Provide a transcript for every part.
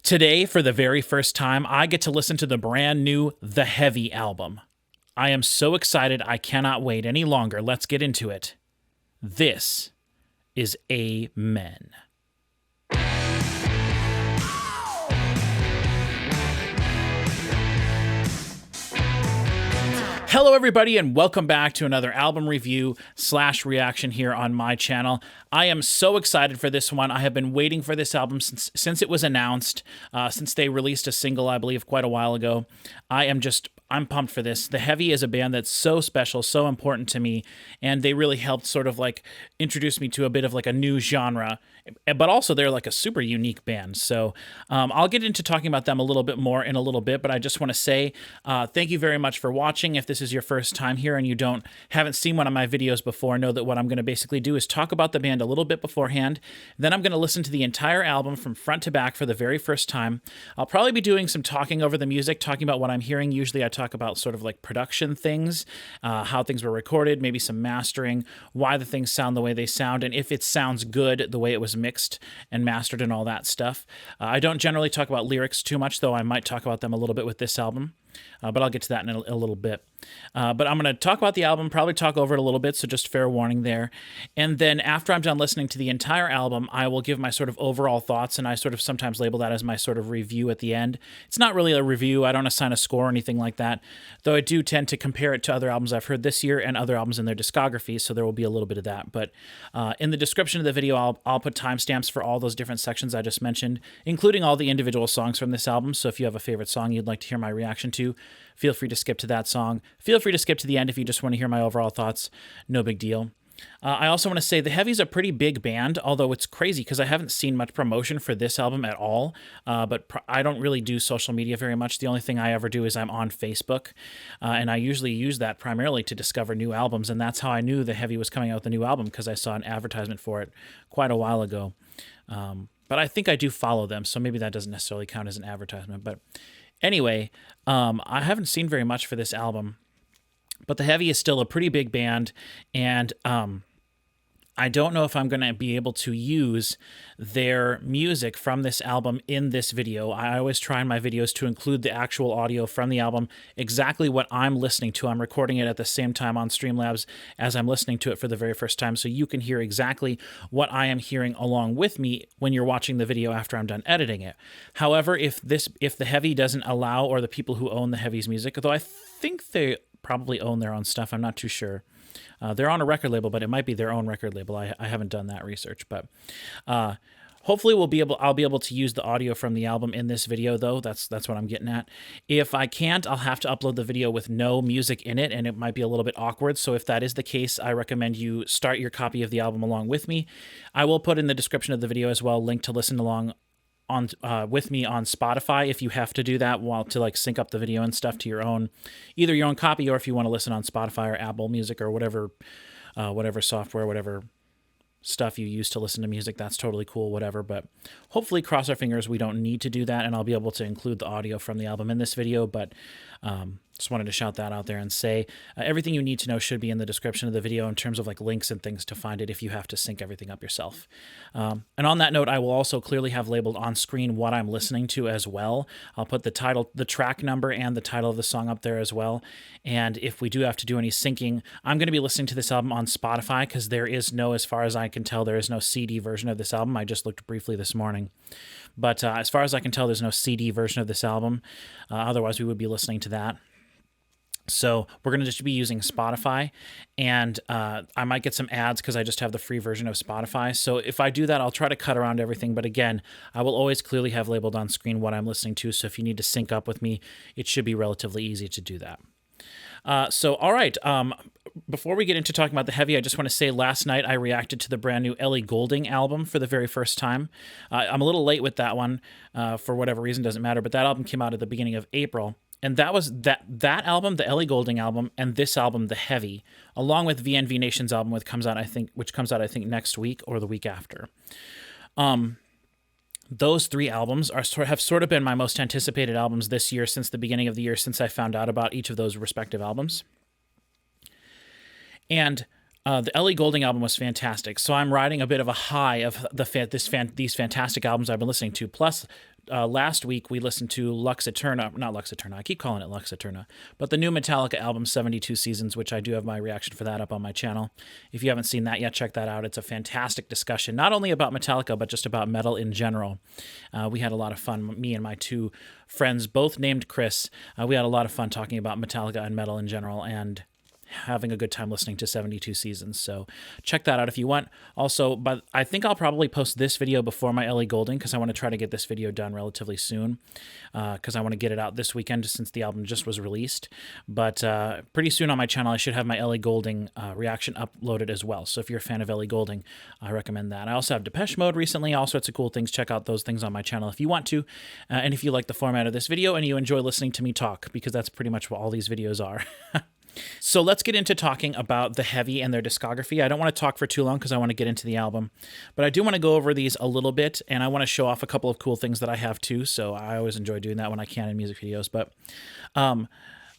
Today, for the very first time, I get to listen to the brand new The Heavy album. I am so excited, I cannot wait any longer. Let's get into it. This is Amen. Hello, everybody, and welcome back to another album review / reaction here on my channel. I am so excited for this one. I have been waiting for this album since it was announced, since they released a single, I believe, quite a while ago. I'm pumped for this. The Heavy is a band that's so special, so important to me, and they really helped sort of like introduce me to a bit of like a new genre, but also they're like a super unique band. So I'll get into talking about them a little bit more in a little bit, but I just want to say thank you very much for watching. If this is your first time here and you haven't seen one of my videos before, know that what I'm going to basically do is talk about the band a little bit beforehand. Then I'm going to listen to the entire album from front to back for the very first time. I'll probably be doing some talking over the music, talking about what I'm hearing. Usually I talk about sort of like production things, how things were recorded, maybe some mastering, why the things sound the way they sound, and if it sounds good the way it was mixed and mastered and all that stuff. I don't generally talk about lyrics too much, though I might talk about them a little bit with this album. But I'll get to that in a little bit. But I'm going to talk about the album, probably talk over it a little bit, so just fair warning there. And then after I'm done listening to the entire album, I will give my sort of overall thoughts, and I sort of sometimes label that as my sort of review at the end. It's not really a review. I don't assign a score or anything like that, though I do tend to compare it to other albums I've heard this year and other albums in their discography, so there will be a little bit of that. But in the description of the video, I'll put timestamps for all those different sections I just mentioned, including all the individual songs from this album. So if you have a favorite song you'd like to hear my reaction to, feel free to skip to that song. Feel free to skip to the end if you just want to hear my overall thoughts. No big deal. I also want to say the Heavy's a pretty big band, although it's crazy because I haven't seen much promotion for this album at all. But I don't really do social media very much. The only thing I ever do is I'm on Facebook, and I usually use that primarily to discover new albums, and that's how I knew the Heavy was coming out with a new album, because I saw an advertisement for it quite a while ago. But I think I do follow them, so maybe that doesn't necessarily count as an advertisement. But anyway, I haven't seen very much for this album, but the Heavy is still a pretty big band, and I don't know if I'm going to be able to use their music from this album in this video. I always try in my videos to include the actual audio from the album, exactly what I'm listening to. I'm recording it at the same time on Streamlabs as I'm listening to it for the very first time, so you can hear exactly what I am hearing along with me when you're watching the video after I'm done editing it. However, if the Heavy doesn't allow, or the people who own the Heavy's music, though I think they probably own their own stuff, I'm not too sure. They're on a record label, but it might be their own record label. I haven't done that research, but hopefully I'll be able to use the audio from the album in this video, though. That's what I'm getting at. If I can't, I'll have to upload the video with no music in it, and it might be a little bit awkward. So if that is the case, I recommend you start your copy of the album along with me. I will put in the description of the video as well, link to listen along on with me on Spotify if you have to do that, to like sync up the video and stuff to either your own copy, or if you want to listen on Spotify or Apple Music or whatever software, whatever stuff you use to listen to music, that's totally cool, whatever. But hopefully, cross our fingers, we don't need to do that, and I'll be able to include the audio from the album in this video. But just wanted to shout that out there and say everything you need to know should be in the description of the video in terms of like links and things to find it if you have to sync everything up yourself. And on that note, I will also clearly have labeled on screen what I'm listening to as well. I'll put the title, the track number, and the title of the song up there as well. And if we do have to do any syncing, I'm going to be listening to this album on Spotify, because there is no, as far as I can tell, there is no CD version of this album. I just looked briefly this morning. But as far as I can tell, there's no CD version of this album. Otherwise, we would be listening to that. So we're going to just be using Spotify, and I might get some ads because I just have the free version of Spotify. So if I do that, I'll try to cut around everything. But again, I will always clearly have labeled on screen what I'm listening to. So if you need to sync up with me, it should be relatively easy to do that. All right. Before we get into talking about the Heavy, I just want to say last night I reacted to the brand new Ellie Goulding album for the very first time. I'm a little late with that one for whatever reason, doesn't matter. But that album came out at the beginning of April. And that was that album, the Ellie Goulding album, and this album, The Heavy, along with VNV Nation's album, which comes out I think next week or the week after. Those three albums have sort of been my most anticipated albums this year, since the beginning of the year, since I found out about each of those respective albums. And The Ellie Goulding album was fantastic. So I'm riding a bit of a high of these fantastic albums I've been listening to. Plus, last week we listened to Lux Eterna, not Lux Eterna, I keep calling it Lux Eterna, but the new Metallica album, 72 Seasons, which I do have my reaction for that up on my channel. If you haven't seen that yet, check that out. It's a fantastic discussion, not only about Metallica, but just about metal in general. We had a lot of fun, me and my two friends, both named Chris. We had a lot of fun talking about Metallica and metal in general, and having a good time listening to 72 Seasons. So check that out if you want. Also, but I think I'll probably post this video before my Ellie Goulding, because I want to try to get this video done relatively soon, because I want to get it out this weekend since the album just was released. But pretty soon on my channel, I should have my Ellie Goulding reaction uploaded as well. So if you're a fan of Ellie Goulding, I recommend that. I also have Depeche Mode recently, all sorts of cool things. Check out those things on my channel if you want to. And if you like the format of this video and you enjoy listening to me talk, because that's pretty much what all these videos are. So let's get into talking about the Heavy and their discography. I don't want to talk for too long because I want to get into the album, but I do want to go over these a little bit, and I want to show off a couple of cool things that I have too, so I always enjoy doing that when I can in music videos. But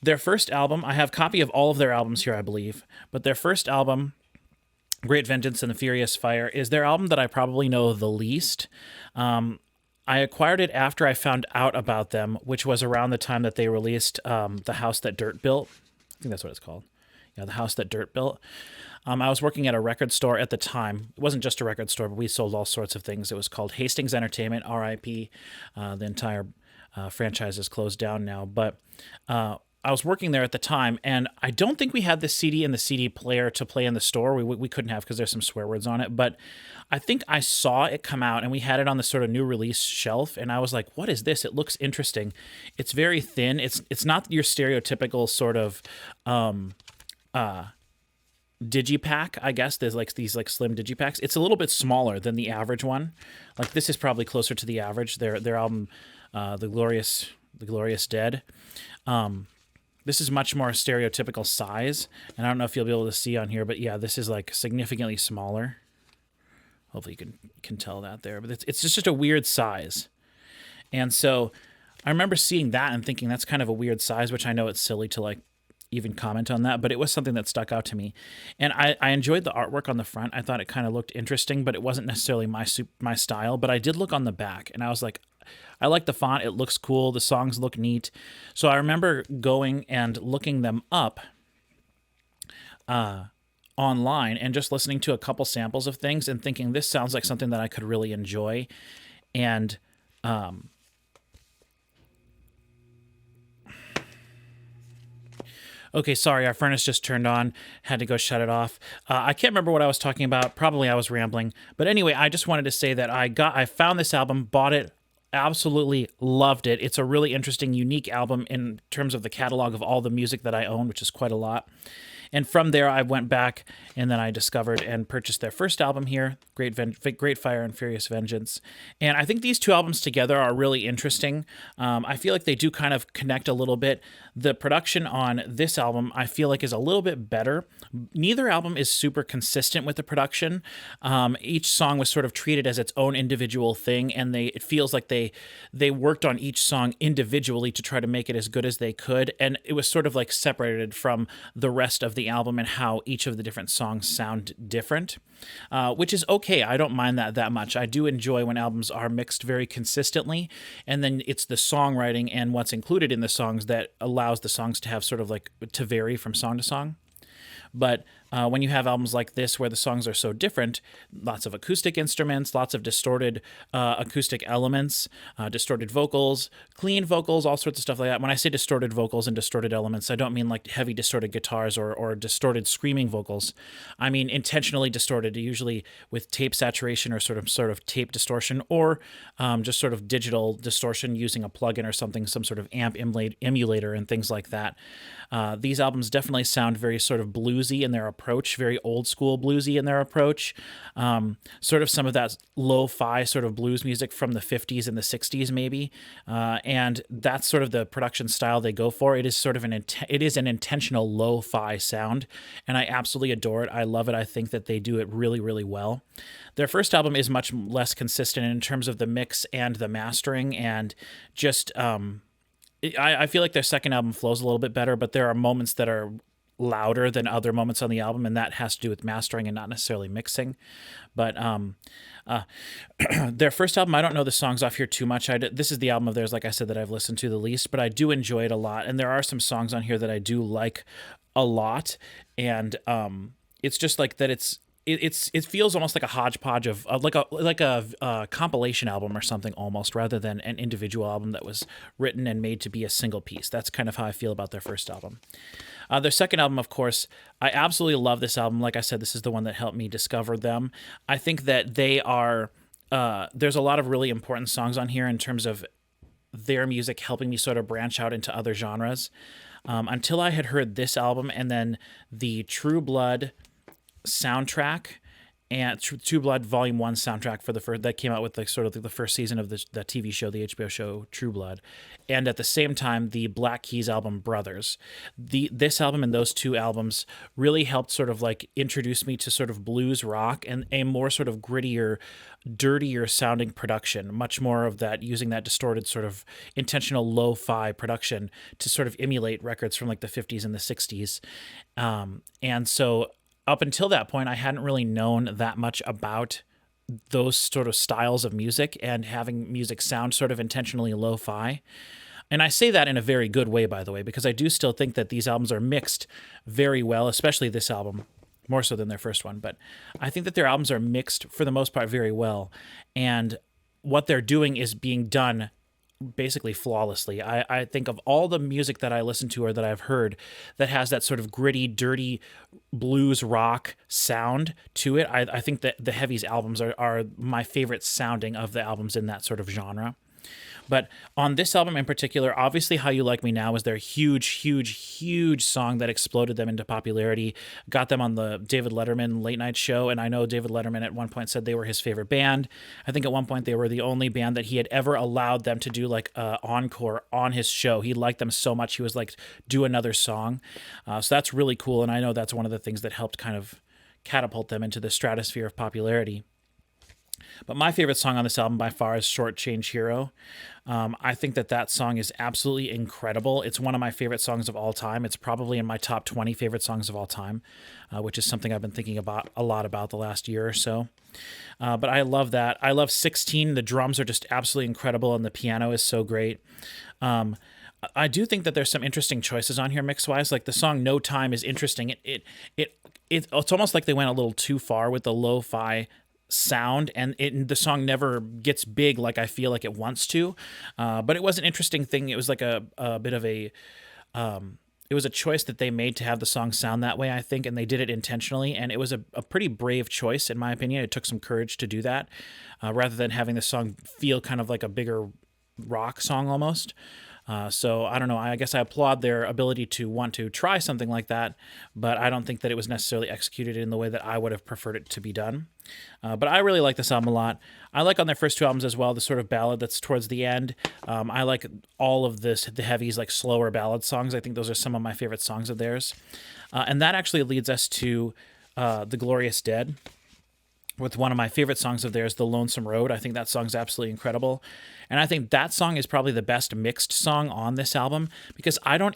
their first album, I have a copy of all of their albums here, I believe, but their first album, Great Vengeance and the Furious Fire, is their album that I probably know the least. I acquired it after I found out about them, which was around the time that they released The House That Dirt Built. I think that's what it's called. Yeah, The House That Dirt Built. I was working at a record store at the time. It wasn't just a record store, but we sold all sorts of things. It was called Hastings Entertainment, RIP. The entire franchise is closed down now. But I was working there at the time, and I don't think we had the CD and the CD player to play in the store. We couldn't have because there's some swear words on it. But I think I saw it come out, and we had it on the sort of new release shelf, and I was like, what is this? It looks interesting. It's very thin. It's not your stereotypical sort of digipack, I guess. There's like these like slim digipacks. It's a little bit smaller than the average one. Like this is probably closer to the average. Their album, The Glorious Dead. This is much more stereotypical size, and I don't know if you'll be able to see on here, but yeah, this is like significantly smaller. Hopefully you can tell that there, but it's just a weird size. And so I remember seeing that and thinking that's kind of a weird size, which I know it's silly to like even comment on that, but it was something that stuck out to me. And I enjoyed the artwork on the front. I thought it kind of looked interesting, but it wasn't necessarily my style. But I did look on the back, and I was like, I like the font. It looks cool. The songs look neat. So I remember going and looking them up online and just listening to a couple samples of things and thinking this sounds like something that I could really enjoy. And okay, sorry, our furnace just turned on. Had to go shut it off. I can't remember what I was talking about. Probably I was rambling. But anyway, I just wanted to say that I found this album, bought it, absolutely loved it. It's a really interesting, unique album in terms of the catalog of all the music that I own, which is quite a lot. And from there, I went back and then I discovered and purchased their first album here, Great Fire and Furious Vengeance. And I think these two albums together are really interesting. I feel like they do kind of connect a little bit. The production on this album, I feel like, is a little bit better. Neither album is super consistent with the production. Each song was sort of treated as its own individual thing, and it feels like they worked on each song individually to try to make it as good as they could. And it was sort of like separated from the rest of the album and how each of the different songs sound different, which is okay. I don't mind that much. I do enjoy when albums are mixed very consistently, and then it's the songwriting and what's included in the songs that allows the songs to have sort of like to vary from song to song. But when you have albums like this where the songs are so different, lots of acoustic instruments, lots of distorted acoustic elements, distorted vocals, clean vocals, all sorts of stuff like that. When I say distorted vocals and distorted elements, I don't mean like heavy distorted guitars or distorted screaming vocals. I mean intentionally distorted, usually with tape saturation or sort of tape distortion, or just sort of digital distortion using a plugin or something, some sort of amp emulator and things like that. These albums definitely sound very sort of bluesy in their approach, very old school bluesy in their approach. Sort of some of that lo-fi sort of blues music from the 50s and the 60s maybe. And that's sort of the production style they go for. It is sort of an intentional lo-fi sound, and I absolutely adore it. I love it. I think that they do it really, really well. Their first album is much less consistent in terms of the mix and the mastering, and just I feel like their second album flows a little bit better, but there are moments that are louder than other moments on the album, and that has to do with mastering and not necessarily mixing. But their first album, I don't know the songs off here too much. This is the album of theirs, like I said, that I've listened to the least, but I do enjoy it a lot. And there are some songs on here that I do like a lot. And it's just like that it feels almost like a hodgepodge of like a compilation album or something almost, rather than an individual album that was written and made to be a single piece. That's kind of how I feel about their first album. Their second album, of course, I absolutely love this album. Like I said, this is the one that helped me discover them. I think that they are, there's a lot of really important songs on here in terms of their music helping me sort of branch out into other genres. Until I had heard this album and then the True Blood soundtrack and True Blood Volume 1 soundtrack for the first, that came out with the sort of the first season of the TV show, the HBO show True Blood, and at the same time the Black Keys album Brothers. This album and those two albums really helped sort of like introduce me to sort of blues rock and a more sort of grittier, dirtier sounding production, much more of that, using that distorted sort of intentional lo-fi production to sort of emulate records from like the 50s and the 60s. And so up until that point, I hadn't really known that much about those sort of styles of music and having music sound sort of intentionally lo-fi. And I say that in a very good way, by the way, because I do still think that these albums are mixed very well, especially this album, more so than their first one. But I think that their albums are mixed for the most part very well. And what they're doing is being done basically flawlessly. I think of all the music that I listen to or that I've heard that has that sort of gritty, dirty blues rock sound to it, I think that the Heavy's albums are my favorite sounding of the albums in that sort of genre. But on this album in particular, obviously How You Like Me Now was their huge, huge, huge song that exploded them into popularity, got them on the David Letterman late night show. And I know David Letterman at one point said they were his favorite band. I think at one point they were the only band that he had ever allowed them to do like an encore on his show. He liked them so much, he was like, do another song. So that's really cool. And I know that's one of the things that helped kind of catapult them into the stratosphere of popularity. But my favorite song on this album by far is Short Change Hero. I think that song is absolutely incredible. It's one of my favorite songs of all time. It's probably in my top 20 favorite songs of all time, which is something I've been thinking about a lot about the last year or so. But I love that. I love 16. The drums are just absolutely incredible, and the piano is so great. I do think that there's some interesting choices on here mix-wise. Like the song No Time is interesting. It's almost like they went a little too far with the lo-fi sound, and the song never gets big like I feel like it wants to, but it was an interesting thing. It was like a bit of a it was a choice that they made to have the song sound that way, I think, and they did it intentionally, and it was a pretty brave choice in my opinion. It took some courage to do that, rather than having the song feel kind of like a bigger rock song almost. So I don't know, I guess I applaud their ability to want to try something like that, but I don't think that it was necessarily executed in the way that I would have preferred it to be done. But I really like this album a lot. I like on their first two albums as well, the sort of ballad that's towards the end. I like all of the Heavy's like slower ballad songs. I think those are some of my favorite songs of theirs. And that actually leads us to The Glorious Dead, with one of my favorite songs of theirs, The Lonesome Road. I think that song's absolutely incredible. And I think that song is probably the best mixed song on this album, because I don't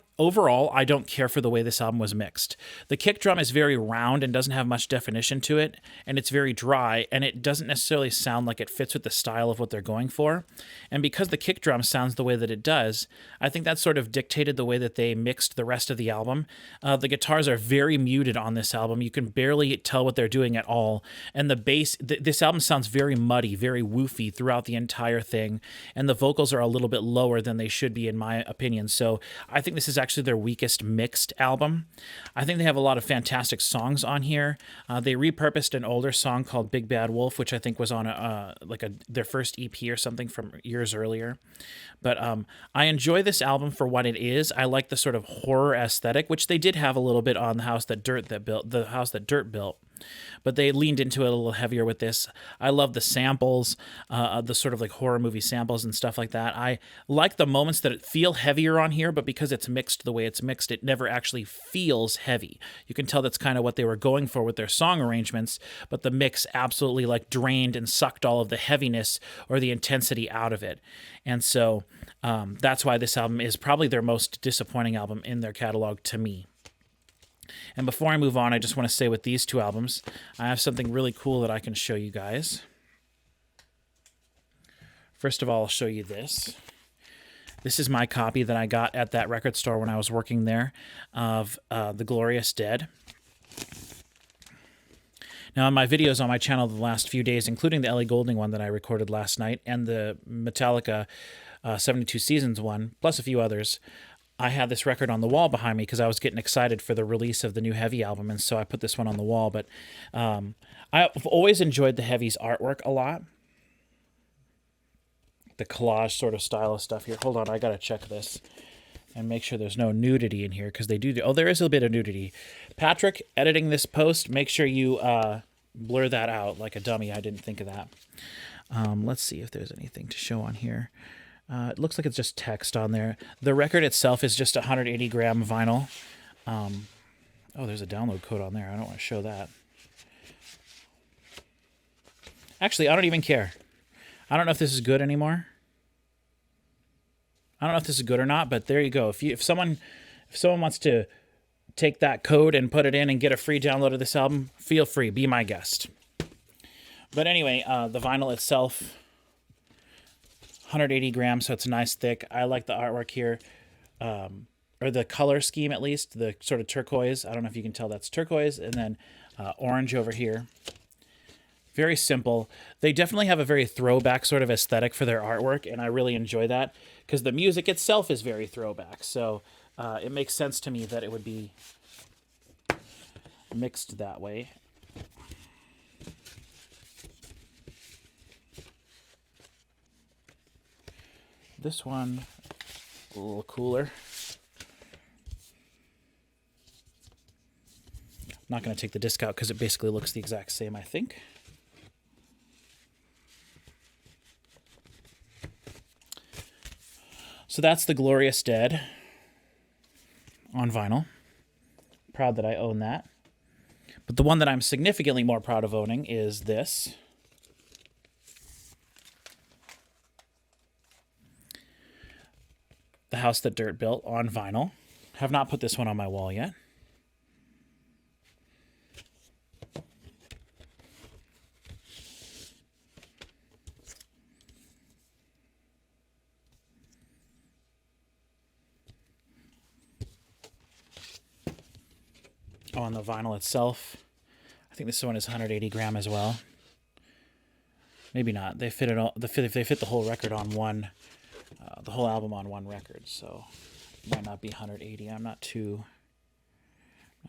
care for the way this album was mixed. The kick drum is very round and doesn't have much definition to it, and it's very dry, and it doesn't necessarily sound like it fits with the style of what they're going for. And because the kick drum sounds the way that it does, I think that sort of dictated the way that they mixed the rest of the album. The guitars are very muted on this album. You can barely tell what they're doing at all. And the bass, this album sounds very muddy, very woofy throughout the entire thing. And the vocals are a little bit lower than they should be, in my opinion. So I think this is actually their weakest mixed album. I think they have a lot of fantastic songs on here. They repurposed an older song called Big Bad Wolf, which I think was on their first EP or something from years earlier. But I enjoy this album for what it is. I like the sort of horror aesthetic, which they did have a little bit on the house that Dirt built. But they leaned into it a little heavier with this. I love the samples, the sort of like horror movie samples and stuff like that. I like the moments that feel heavier on here, but because it's mixed the way it's mixed, it never actually feels heavy. You can tell that's kind of what they were going for with their song arrangements, but the mix absolutely like drained and sucked all of the heaviness or the intensity out of it. And so that's why this album is probably their most disappointing album in their catalog to me. And before I move on, I just want to say with these two albums, I have something really cool that I can show you guys. First of all, I'll show you this. This is my copy that I got at that record store when I was working there of The Glorious Dead. Now, in my videos on my channel the last few days, including the Ellie Goulding one that I recorded last night and the Metallica 72 Seasons one, plus a few others, I had this record on the wall behind me because I was getting excited for the release of the new Heavy album, and so I put this one on the wall. But I've always enjoyed the Heavy's artwork a lot. The collage sort of style of stuff here. Hold on, I gotta check this and make sure there's no nudity in here, because they do. Oh, there is a bit of nudity. Patrick, editing this post, make sure you blur that out like a dummy. I didn't think of that. Let's see if there's anything to show on here. It looks like it's just text on there. The record itself is just 180 gram vinyl. Oh, there's a download code on there. I don't want to show that. Actually, I don't even care. I don't know if this is good anymore. I don't know if this is good or not, but there you go. If someone wants to take that code and put it in and get a free download of this album, feel free. Be my guest. But anyway, the vinyl itself, 180 grams, so it's nice thick. I like the artwork here, or the color scheme at least, the sort of turquoise. I don't know if you can tell that's turquoise, and then orange over here. Very simple. They definitely have a very throwback sort of aesthetic for their artwork, and I really enjoy that because the music itself is very throwback. So it makes sense to me that it would be mixed that way. This one, a little cooler. Not going to take the disc out because it basically looks the exact same, I think. So that's The Glorious Dead on vinyl. Proud that I own that. But the one that I'm significantly more proud of owning is this. The House That Dirt Built on vinyl. Have not put this one on my wall yet. On the vinyl itself, I think this one is 180 gram as well. Maybe not. They fit it all. They fit the whole record on one, the whole album on one record. So it might not be 180. I'm not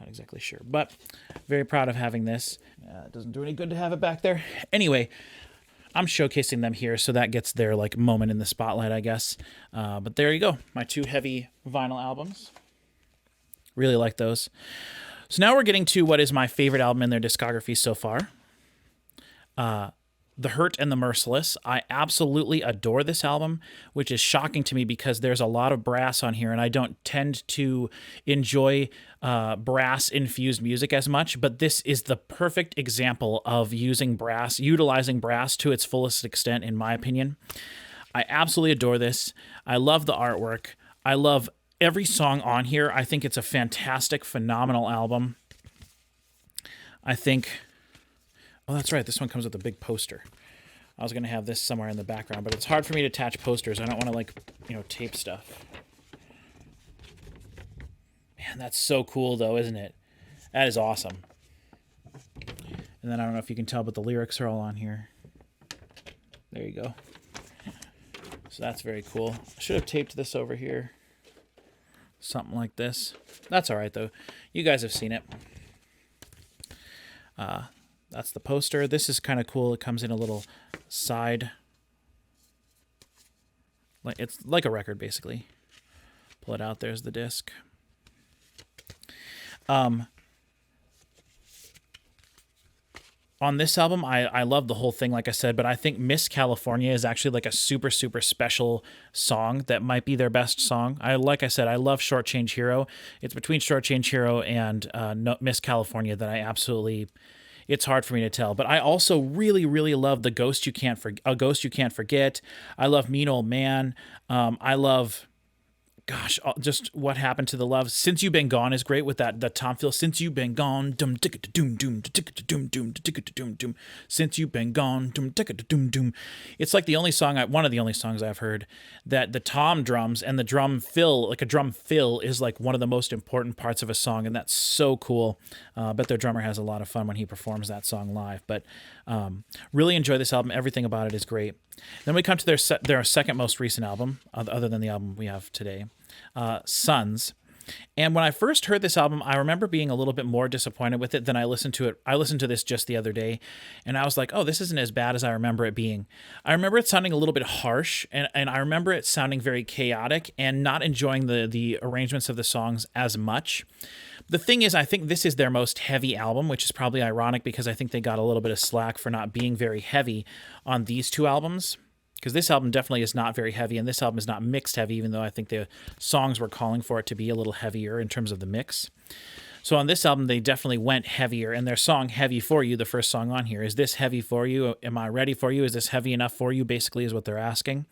exactly sure, but very proud of having this. It doesn't do any good to have it back there. Anyway, I'm showcasing them here, so that gets their like moment in the spotlight, I guess. But there you go, my two Heavy vinyl albums. Really like those. So now we're getting to what is my favorite album in their discography so far. The Hurt and the Merciless. I absolutely adore this album, which is shocking to me because there's a lot of brass on here, and I don't tend to enjoy brass-infused music as much, but this is the perfect example of utilizing brass to its fullest extent, in my opinion. I absolutely adore this. I love the artwork. I love every song on here. I think it's a fantastic, phenomenal album. I think... Oh, that's right. This one comes with a big poster. I was going to have this somewhere in the background, but it's hard for me to attach posters. I don't want to, like, tape stuff. Man, that's so cool, though, isn't it? That is awesome. And then I don't know if you can tell, but the lyrics are all on here. There you go. So that's very cool. I should have taped this over here. Something like this. That's all right, though. You guys have seen it. That's the poster. This is kind of cool. It comes in a little side. It's like a record, basically. Pull it out. There's the disc. On this album, I love the whole thing, like I said, but I think Miss California is actually like a super, super special song that might be their best song. Like I said, I love Short Change Hero. It's between Short Change Hero and Miss California that I absolutely... It's hard for me to tell, but I also really, really love A Ghost You Can't Forget. I love Mean Old Man. I love gosh, just what happened to the love. Since You've Been Gone is great with that Tom feel. Since You've Been Gone, dum ticka doom doom ticka doom doom ticka doom doom. Since You've Been Gone, dum ticka doom doom. It's like the only song, one of the only songs I've heard that the tom drums and the drum fill, like a drum fill, is like one of the most important parts of a song, and that's so cool. I bet their drummer has a lot of fun when he performs that song live. But really enjoy this album. Everything about it is great. Then we come to their second most recent album, other than the album we have today, Sons. And when I first heard this album, I remember being a little bit more disappointed with it than I listened to it. I listened to this just the other day, and I was like, oh, this isn't as bad as I remember it being. I remember it sounding a little bit harsh, and I remember it sounding very chaotic and not enjoying the arrangements of the songs as much. The thing is, I think this is their most heavy album, which is probably ironic because I think they got a little bit of slack for not being very heavy on these two albums. Because this album definitely is not very heavy, and this album is not mixed heavy, even though I think the songs were calling for it to be a little heavier in terms of the mix. So on this album, they definitely went heavier, and their song Heavy For You, the first song on here, is this heavy for you? Am I ready for you? Is this heavy enough for you? Basically is what they're asking.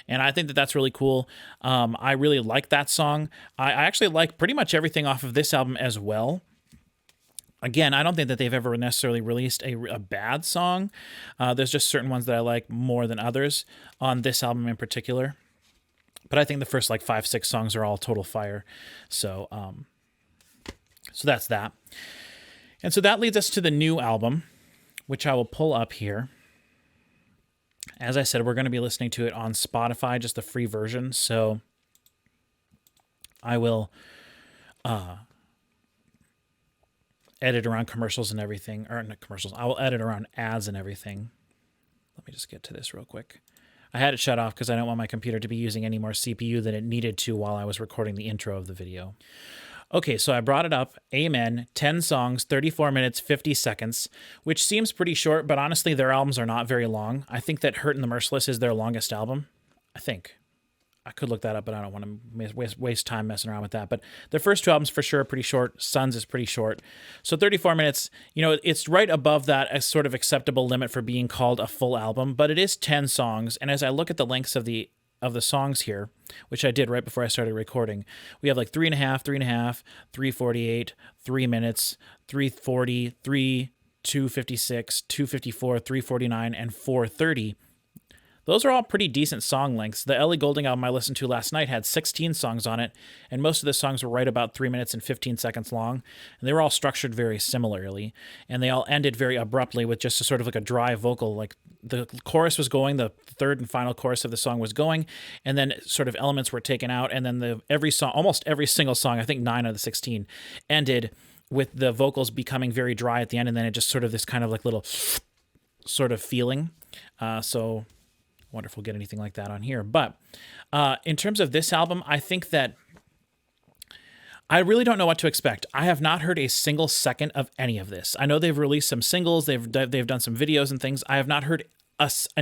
And I think that that's really cool. I really like that song. I actually like pretty much everything off of this album as well. Again, I don't think that they've ever necessarily released a bad song. There's just certain ones that I like more than others on this album in particular. But I think the first like 5-6 songs are all total fire. So that's that. And so that leads us to the new album, which I will pull up here. As I said, we're going to be listening to it on Spotify, just the free version. So I will edit around commercials and everything, or not commercials. I will edit around ads and everything. Let me just get to this real quick. I had it shut off because I don't want my computer to be using any more CPU than it needed to while I was recording the intro of the video. Okay, so I brought it up. Amen. 10 songs, 34 minutes, 50 seconds, which seems pretty short, but honestly, their albums are not very long. I think that Hurt and the Merciless is their longest album. I think. I could look that up, but I don't want to waste time messing around with that. But the first two albums for sure are pretty short. Sons is pretty short. So 34 minutes, it's right above that as sort of acceptable limit for being called a full album, but it is 10 songs. And as I look at the lengths of the songs here, which I did right before I started recording, we have like 3.5, 3.5, 3:48, 3 minutes, 3:40, 2:56, 2:54, 3:49, and 4:30. Those are all pretty decent song lengths. The Ellie Goulding album I listened to last night had 16 songs on it, and most of the songs were right about 3 minutes and 15 seconds long, and they were all structured very similarly, and they all ended very abruptly with just a sort of like a dry vocal, like the chorus was going, the third and final chorus of the song was going, and then sort of elements were taken out, and then almost every single song, I think 9 out of the 16, ended with the vocals becoming very dry at the end, and then it just sort of this kind of like little sort of feeling. So wonder if we'll get anything like that on here. But in terms of this album, I think that I really don't know what to expect. I have not heard a single second of any of this. I know they've released some singles, they've done some videos and things. I have not heard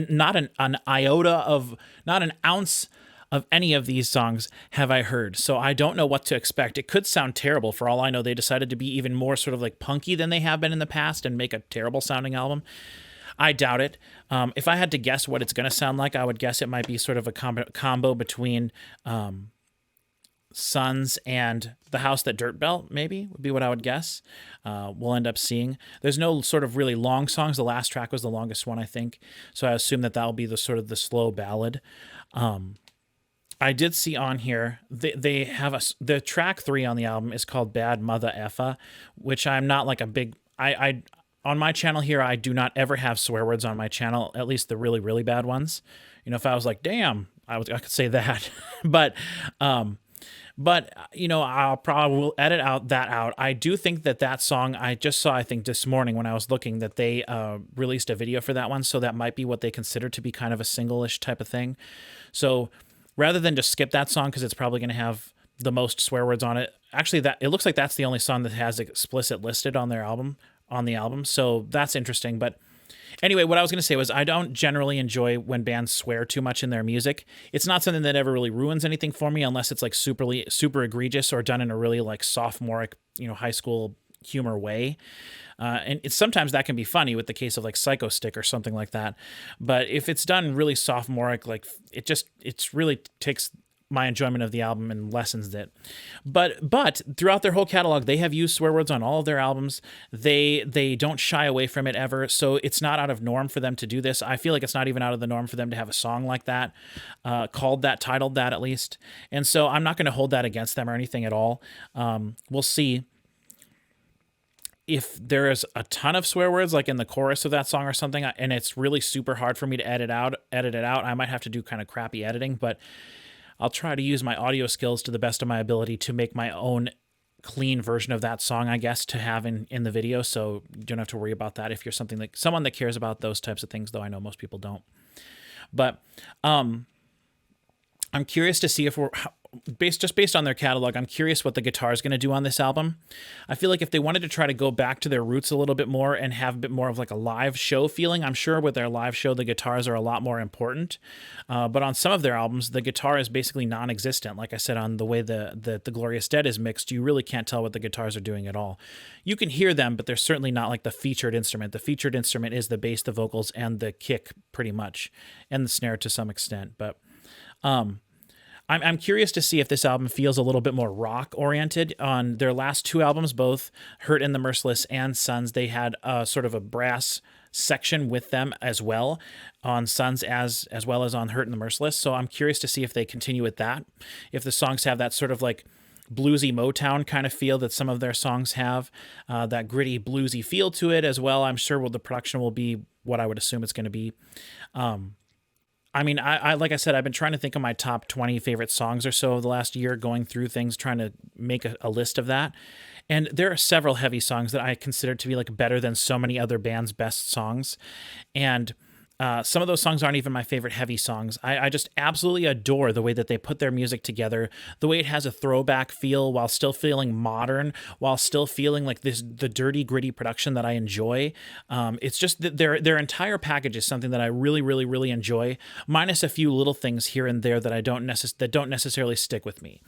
not an ounce of any of these songs have I heard. So I don't know what to expect. It could sound terrible. For all I know, they decided to be even more sort of like punky than they have been in the past and make a terrible sounding album. I doubt it. If I had to guess what it's going to sound like, I would guess it might be sort of a combo between Sons and The House That Dirt Built, maybe, would be what I would guess. We'll end up seeing. There's no sort of really long songs. The last track was the longest one, I think. So I assume that will be the sort of the slow ballad. I did see on here, they have the track 3 on the album is called Bad Mother Effa, which I'm not like a big... On my channel here, I do not ever have swear words on my channel, at least the really, really bad ones. If I was like, damn, I could say that. but I'll probably edit that out. I do think that song, I just saw, I think this morning when I was looking, that they released a video for that one. So that might be what they consider to be kind of a single-ish type of thing. So rather than just skip that song, because it's probably going to have the most swear words on it. Actually, it looks like that's the only song that has explicit listed on the album. So that's interesting. But anyway, what I was going to say was I don't generally enjoy when bands swear too much in their music. It's not something that ever really ruins anything for me unless it's like super egregious or done in a really like sophomoric, high school humor way. And sometimes that can be funny with the case of like Psycho Stick or something like that. But if it's done really sophomoric, like it really takes my enjoyment of the album and lessens it. But throughout their whole catalog, they have used swear words on all of their albums. They don't shy away from it ever, so it's not out of norm for them to do this. I feel like it's not even out of the norm for them to have a song like that, called that, titled that at least. And so I'm not going to hold that against them or anything at all. We'll see if there is a ton of swear words like in the chorus of that song or something, and it's really super hard for me to edit it out. I might have to do kind of crappy editing, but I'll try to use my audio skills to the best of my ability to make my own clean version of that song, I guess, to have in the video. So you don't have to worry about that if you're someone that cares about those types of things, though I know most people don't. But I'm curious to see if based on their catalog, I'm curious what the guitar is going to do on this album. I feel like if they wanted to try to go back to their roots a little bit more and have a bit more of like a live show feeling, I'm sure with their live show, the guitars are a lot more important. But on some of their albums, the guitar is basically non-existent. Like I said, on the way the Glorious Dead is mixed, you really can't tell what the guitars are doing at all. You can hear them, but they're certainly not like the featured instrument. The featured instrument is the bass, the vocals, and the kick pretty much, and the snare to some extent. But I'm curious to see if this album feels a little bit more rock-oriented. On their last two albums, both Hurt and the Merciless and Sons, they had sort of a brass section with them as well on Sons as well as on Hurt and the Merciless. So I'm curious to see if they continue with that, if the songs have that sort of like bluesy Motown kind of feel that some of their songs have, that gritty bluesy feel to it as well. I'm sure the production will be what I would assume it's going to be. I mean, I like I said, I've been trying to think of my top 20 favorite songs or so of the last year, going through things, trying to make a list of that. And there are several Heavy songs that I consider to be like better than so many other bands' best songs. And some of those songs aren't even my favorite Heavy songs. I just absolutely adore the way that they put their music together, the way it has a throwback feel while still feeling modern, while still feeling like the dirty, gritty production that I enjoy. It's just that their entire package is something that I really, really, really enjoy, minus a few little things here and there that don't necessarily stick with me.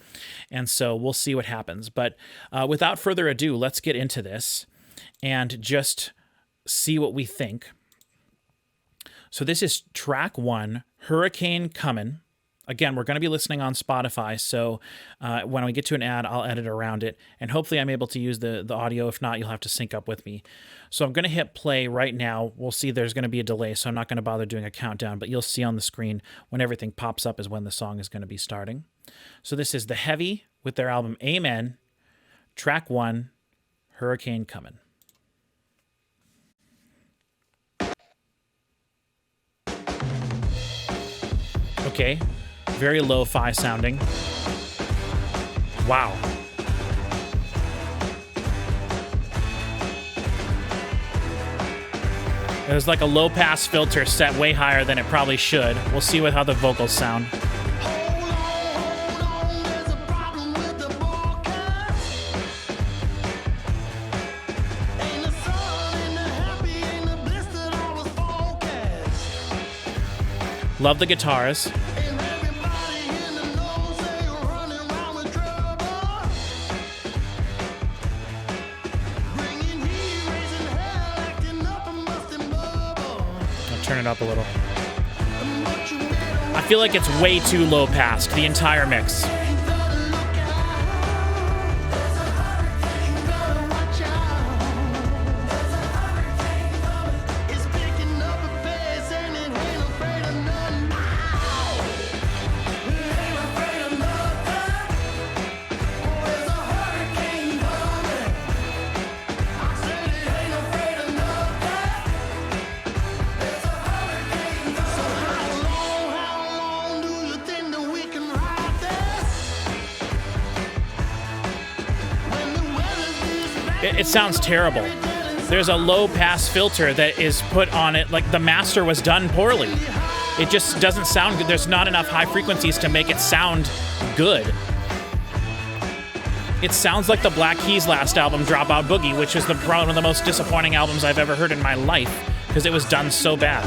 And so we'll see what happens. But without further ado, let's get into this and just see what we think. So this is track 1, Hurricane Comin'. Again, we're going to be listening on Spotify, so when we get to an ad, I'll edit around it, and hopefully I'm able to use the audio. If not, you'll have to sync up with me. So I'm going to hit play right now. We'll see there's going to be a delay, so I'm not going to bother doing a countdown, but you'll see on the screen when everything pops up is when the song is going to be starting. So this is The Heavy with their album Amen, track 1, Hurricane Comin'. Okay, very lo-fi sounding. Wow. There's like a low-pass filter set way higher than it probably should. We'll see how the vocals sound. Love the guitars. I'll turn it up a little. I feel like it's way too low passed, the entire mix. It sounds terrible. There's a low-pass filter that is put on it, like the master was done poorly. It just doesn't sound good. There's not enough high frequencies to make it sound good. It sounds like the Black Keys' last album, Dropout Boogie, which is probably one of the most disappointing albums I've ever heard in my life, because it was done so bad.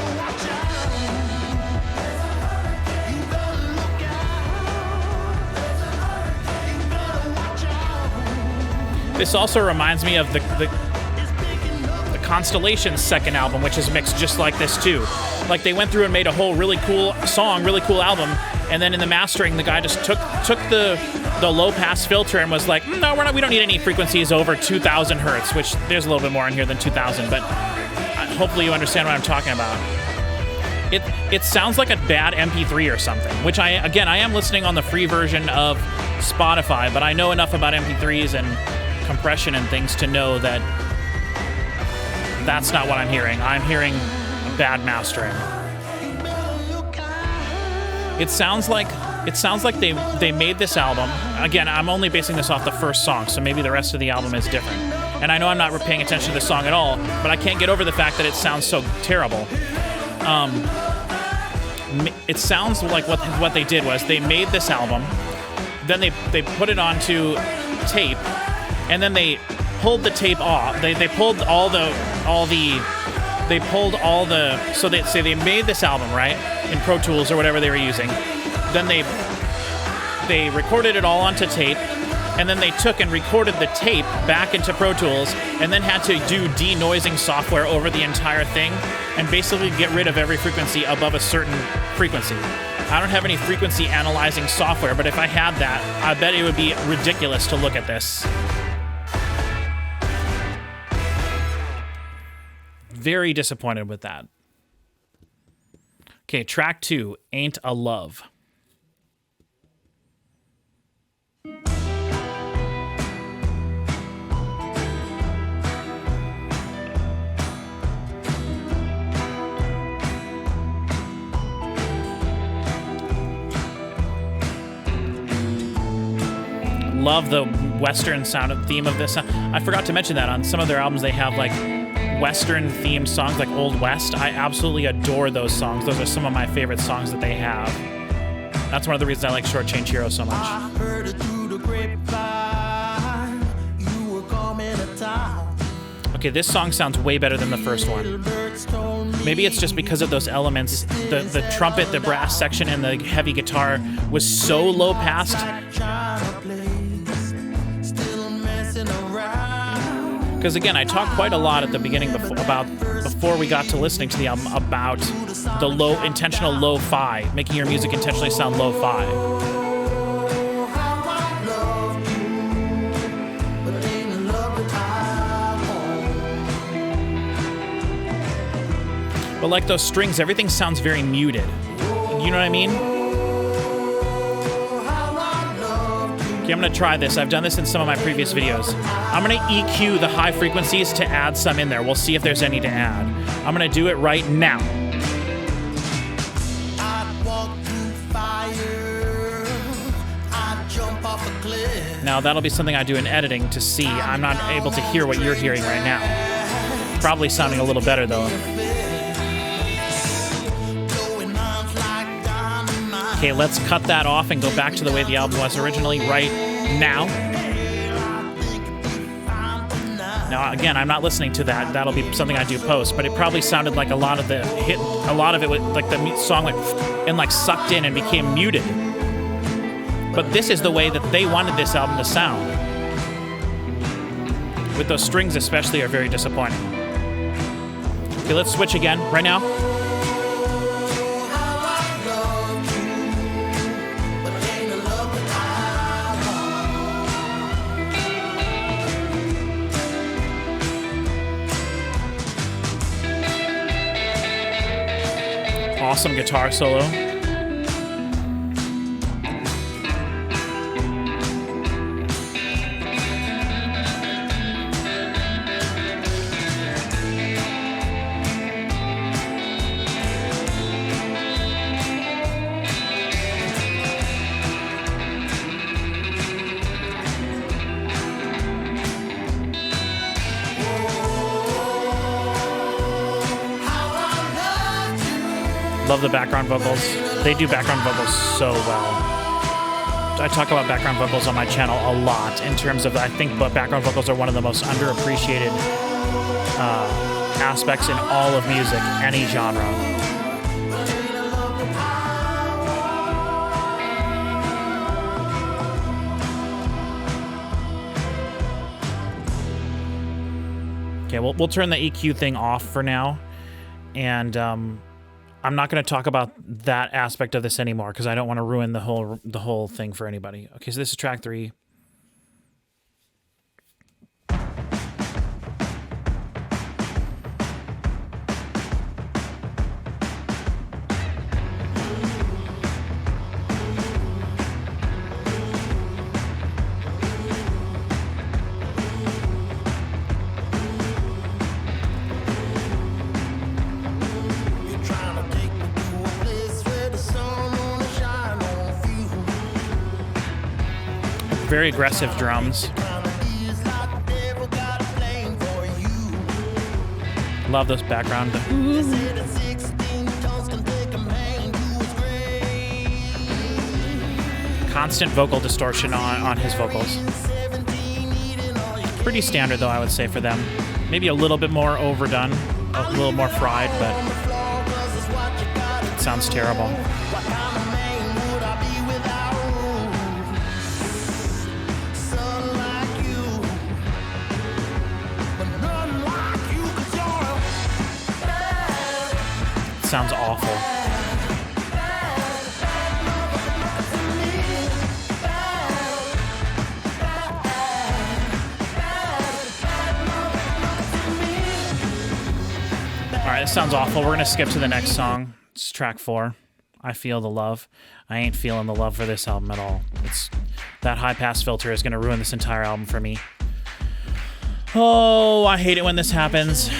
This also reminds me of the Constellation's second album, which is mixed just like this too. Like they went through and made a whole really cool song, really cool album, And then in the mastering, the guy just took the low pass filter and was like, no, we don't need any frequencies over 2,000 hertz, which there's a little bit more in here than 2,000, but hopefully you understand what I'm talking about. It sounds like a bad MP3 or something, which I am listening on the free version of Spotify, but I know enough about MP3s and compression and things to know that that's not what I'm hearing. I'm hearing bad mastering. It sounds like they made this album. Again, I'm only basing this off the first song, so maybe the rest of the album is different. And I know I'm not paying attention to the song at all, but I can't get over the fact that it sounds so terrible. It sounds like what they did was they made this album, then they put it onto tape, and then they pulled the tape off. They pulled so they say they made this album, right, in Pro Tools or whatever they were using. Then they recorded it all onto tape, and then they took and recorded the tape back into Pro Tools, and then had to do denoising software over the entire thing, and basically get rid of every frequency above a certain frequency. I don't have any frequency analyzing software, but if I had that, I bet it would be ridiculous to look at this. Very disappointed with that. Okay, track 2, Ain't a Love. Love the Western sound theme of this. I forgot to mention that on some of their albums they have like Western themed songs like Old West. I absolutely adore those songs. Those are some of my favorite songs that they have. That's one of the reasons I like Short Change Hero so much. I heard it through the grapevine, you were coming to town. Okay, this song sounds way better than the first one. Maybe it's just because of those elements. The trumpet, the brass section, and the heavy guitar was so low passed. Because again, I talked quite a lot at the beginning before we got to listening to the album about the intentional lo-fi, making your music intentionally sound lo-fi. But like those strings, everything sounds very muted. You know what I mean? Okay, I'm gonna try this. I've done this in some of my previous videos. I'm gonna EQ the high frequencies to add some in there. We'll see if there's any to add. I'm gonna do it right now. Now that'll be something I do in editing to see. I'm not able to hear what you're hearing right now. Probably sounding a little better though. Okay, let's cut that off and go back to the way the album was originally right now. Now, again, I'm not listening to that. That'll be something I do post, but it probably sounded like a lot of it, like the song went and like sucked in and became muted. But this is the way that they wanted this album to sound. With those strings especially are very disappointing. Okay, let's switch again right now. Awesome guitar solo. Love the background vocals. They do background vocals so well. I talk about background vocals on my channel a lot in terms of, I think background vocals are one of the most underappreciated aspects in all of music, any genre. Okay, we'll turn the EQ thing off for now, and I'm not going to talk about that aspect of this anymore because I don't want to ruin the whole thing for anybody. Okay, so this is track 3. Very aggressive drums. Love this background. Constant vocal distortion on his vocals. Pretty standard though, I would say, for them. Maybe a little bit more overdone, a little more fried, but it sounds terrible. Sounds awful. All right, this sounds awful. We're going to skip to the next song. It's track 4. I Feel the Love. I ain't feeling the love for this album at all. That high pass filter is going to ruin this entire album for me. Oh, I hate it when this happens.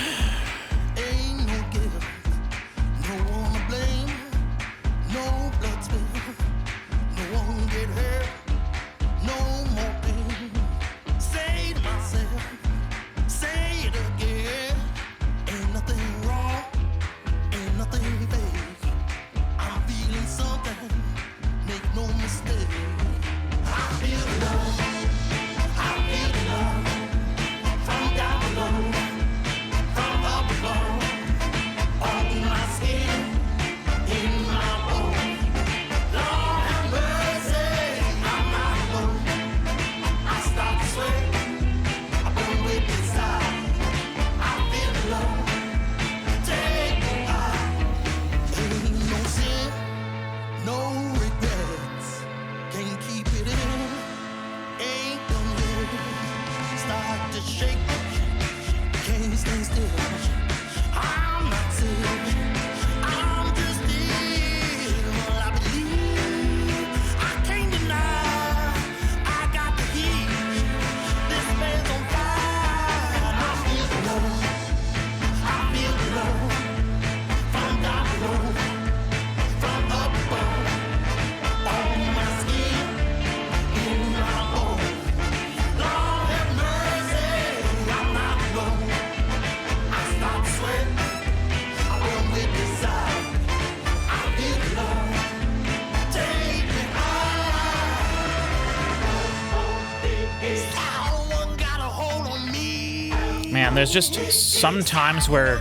Man, there's just some times where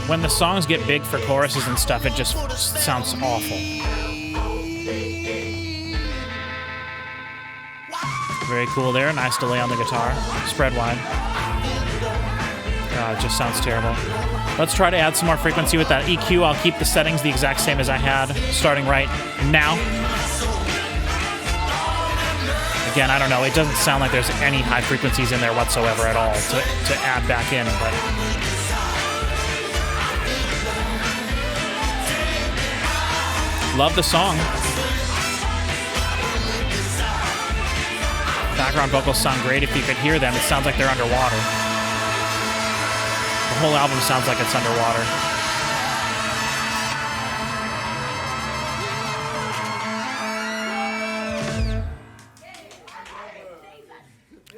when the songs get big for choruses and stuff, it just sounds awful. Very cool there. Nice delay on the guitar. Spread wide. It just sounds terrible. Let's try to add some more frequency with that EQ. I'll keep the settings the exact same as I had starting right now. Again, I don't know. It doesn't sound like there's any high frequencies in there whatsoever at all to add back in, but love the song. Background vocals sound great. If you could hear them, it sounds like they're underwater. The whole album sounds like it's underwater.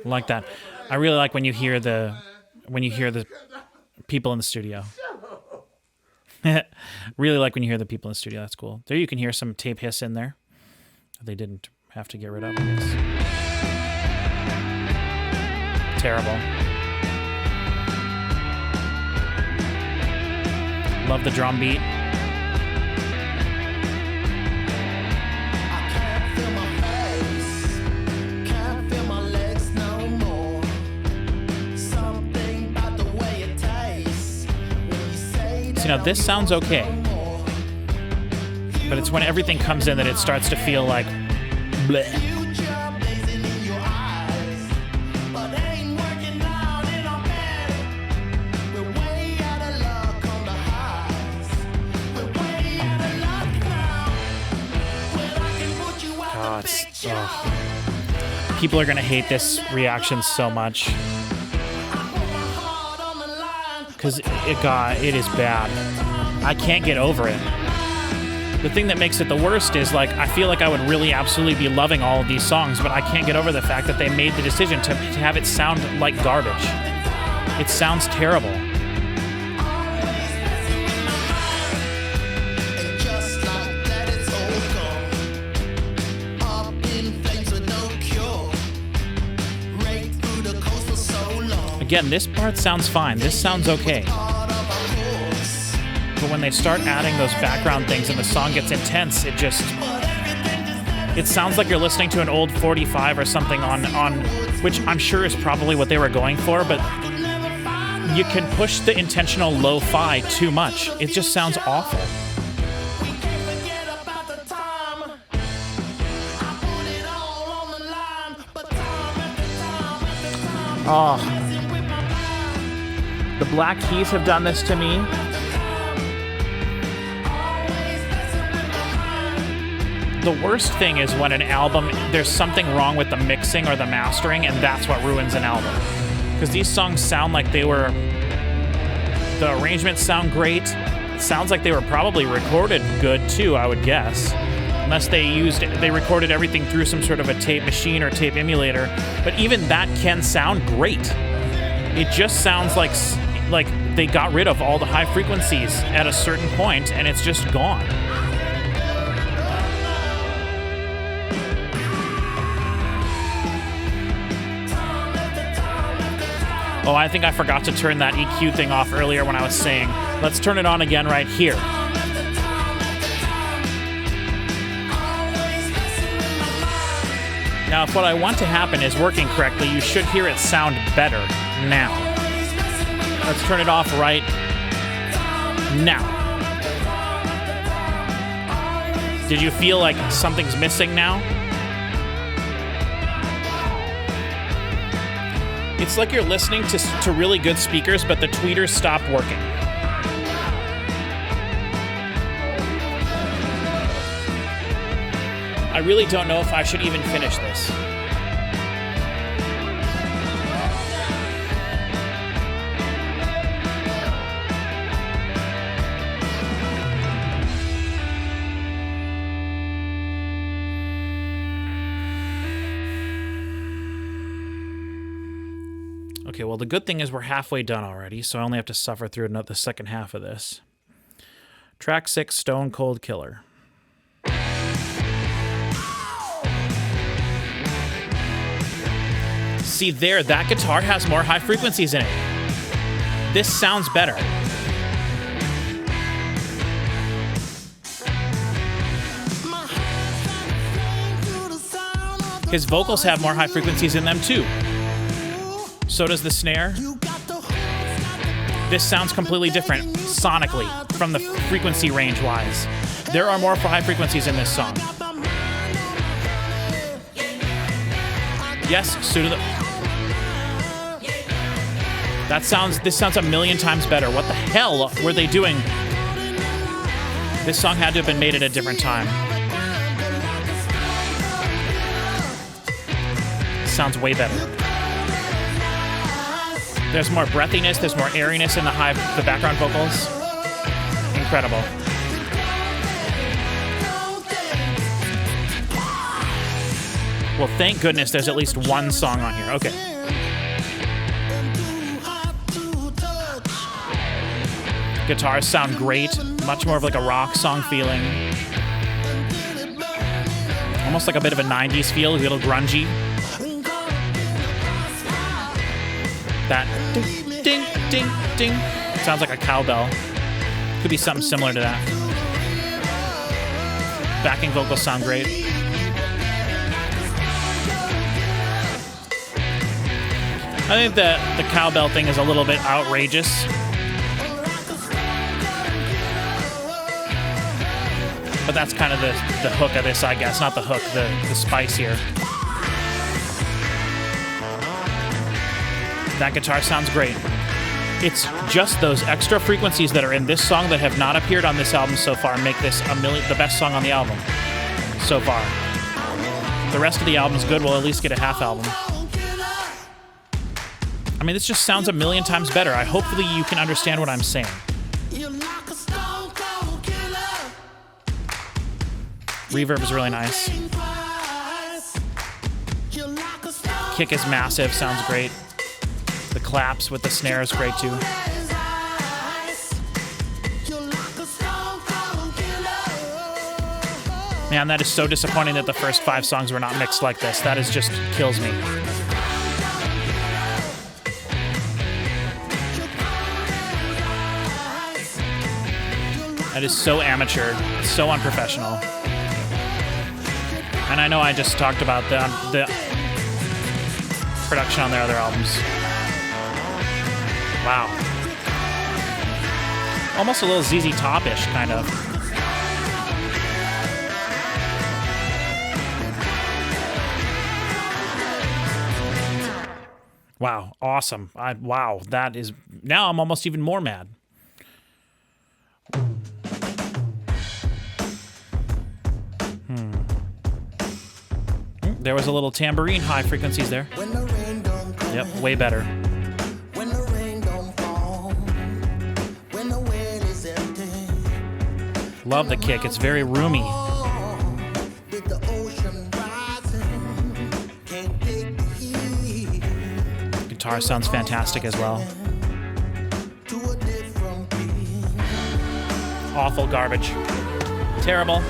Like that. I really like when you hear the people in the studio. Really like when you hear the people in the studio. That's cool. There you can hear some tape hiss in there. They didn't have to get rid of, I guess. Terrible. Love the drum beat. know, this sounds okay. But it's when everything comes in that it starts to feel like bleh. God, people are going to hate this reaction so much. Because it is bad. I can't get over it. The thing that makes it the worst is, like, I feel like I would really absolutely be loving all of these songs, but I can't get over the fact that they made the decision to have it sound like garbage. It sounds terrible. Again, this part sounds fine. This sounds okay. But when they start adding those background things and the song gets intense, it sounds like you're listening to an old 45 or something on which I'm sure is probably what they were going for, but you can push the intentional lo-fi too much. It just sounds awful. Oh. The Black Keys have done this to me. The worst thing is when an album, there's something wrong with the mixing or the mastering, and that's what ruins an album. Because these songs sound like the arrangements sound great. It sounds like they were probably recorded good too, I would guess. Unless they recorded everything through some sort of a tape machine or tape emulator. But even that can sound great. It just sounds like they got rid of all the high frequencies at a certain point, and it's just gone. Oh, I think I forgot to turn that EQ thing off earlier when I was saying. Let's turn it on again right here. Now, if what I want to happen is working correctly, you should hear it sound better now. Let's turn it off right now. Did you feel like something's missing now? It's like you're listening to really good speakers, but the tweeters stopped working. I really don't know if I should even finish this. Okay, well, the good thing is we're halfway done already, so I only have to suffer through the second half of this. Track 6, Stone Cold Killer. See there, that guitar has more high frequencies in it. This sounds better. His vocals have more high frequencies in them too. So does the snare. This sounds completely different sonically from the frequency range wise. There are more high frequencies in this song. Yes, this sounds a million times better. What the hell were they doing? This song had to have been made at a different time. Sounds way better. There's more breathiness, there's more airiness in the background vocals. Incredible. Well, thank goodness there's at least one song on here. Okay. Guitars sound great, much more of like a rock song feeling. Almost like a bit of a 90s feel, a little grungy. That ding, ding, ding, ding. Sounds like a cowbell. Could be something similar to that. Backing vocals sound great. I think the cowbell thing is a little bit outrageous. But that's kind of the hook of this, I guess. Not the hook, the spice here. That guitar sounds great. It's just those extra frequencies that are in this song that have not appeared on this album so far make this the best song on the album so far. The rest of the album's good. We'll at least get a half album. I mean, this just sounds a million times better. Hopefully you can understand what I'm saying. Reverb is really nice. Kick is massive, sounds great. The claps with the snare is great too. Man, that is so disappointing that the first 5 songs were not mixed like this. That is just kills me. That is so amateur, so unprofessional. And I know I just talked about the production on their other albums. Wow. Almost a little ZZ Top-ish, kind of. Wow, awesome. Wow, that is... Now I'm almost even more mad. There was a little tambourine high frequencies there. Yep, way better. Love the kick. It's very roomy. Guitar sounds fantastic as well. Awful garbage. Terrible.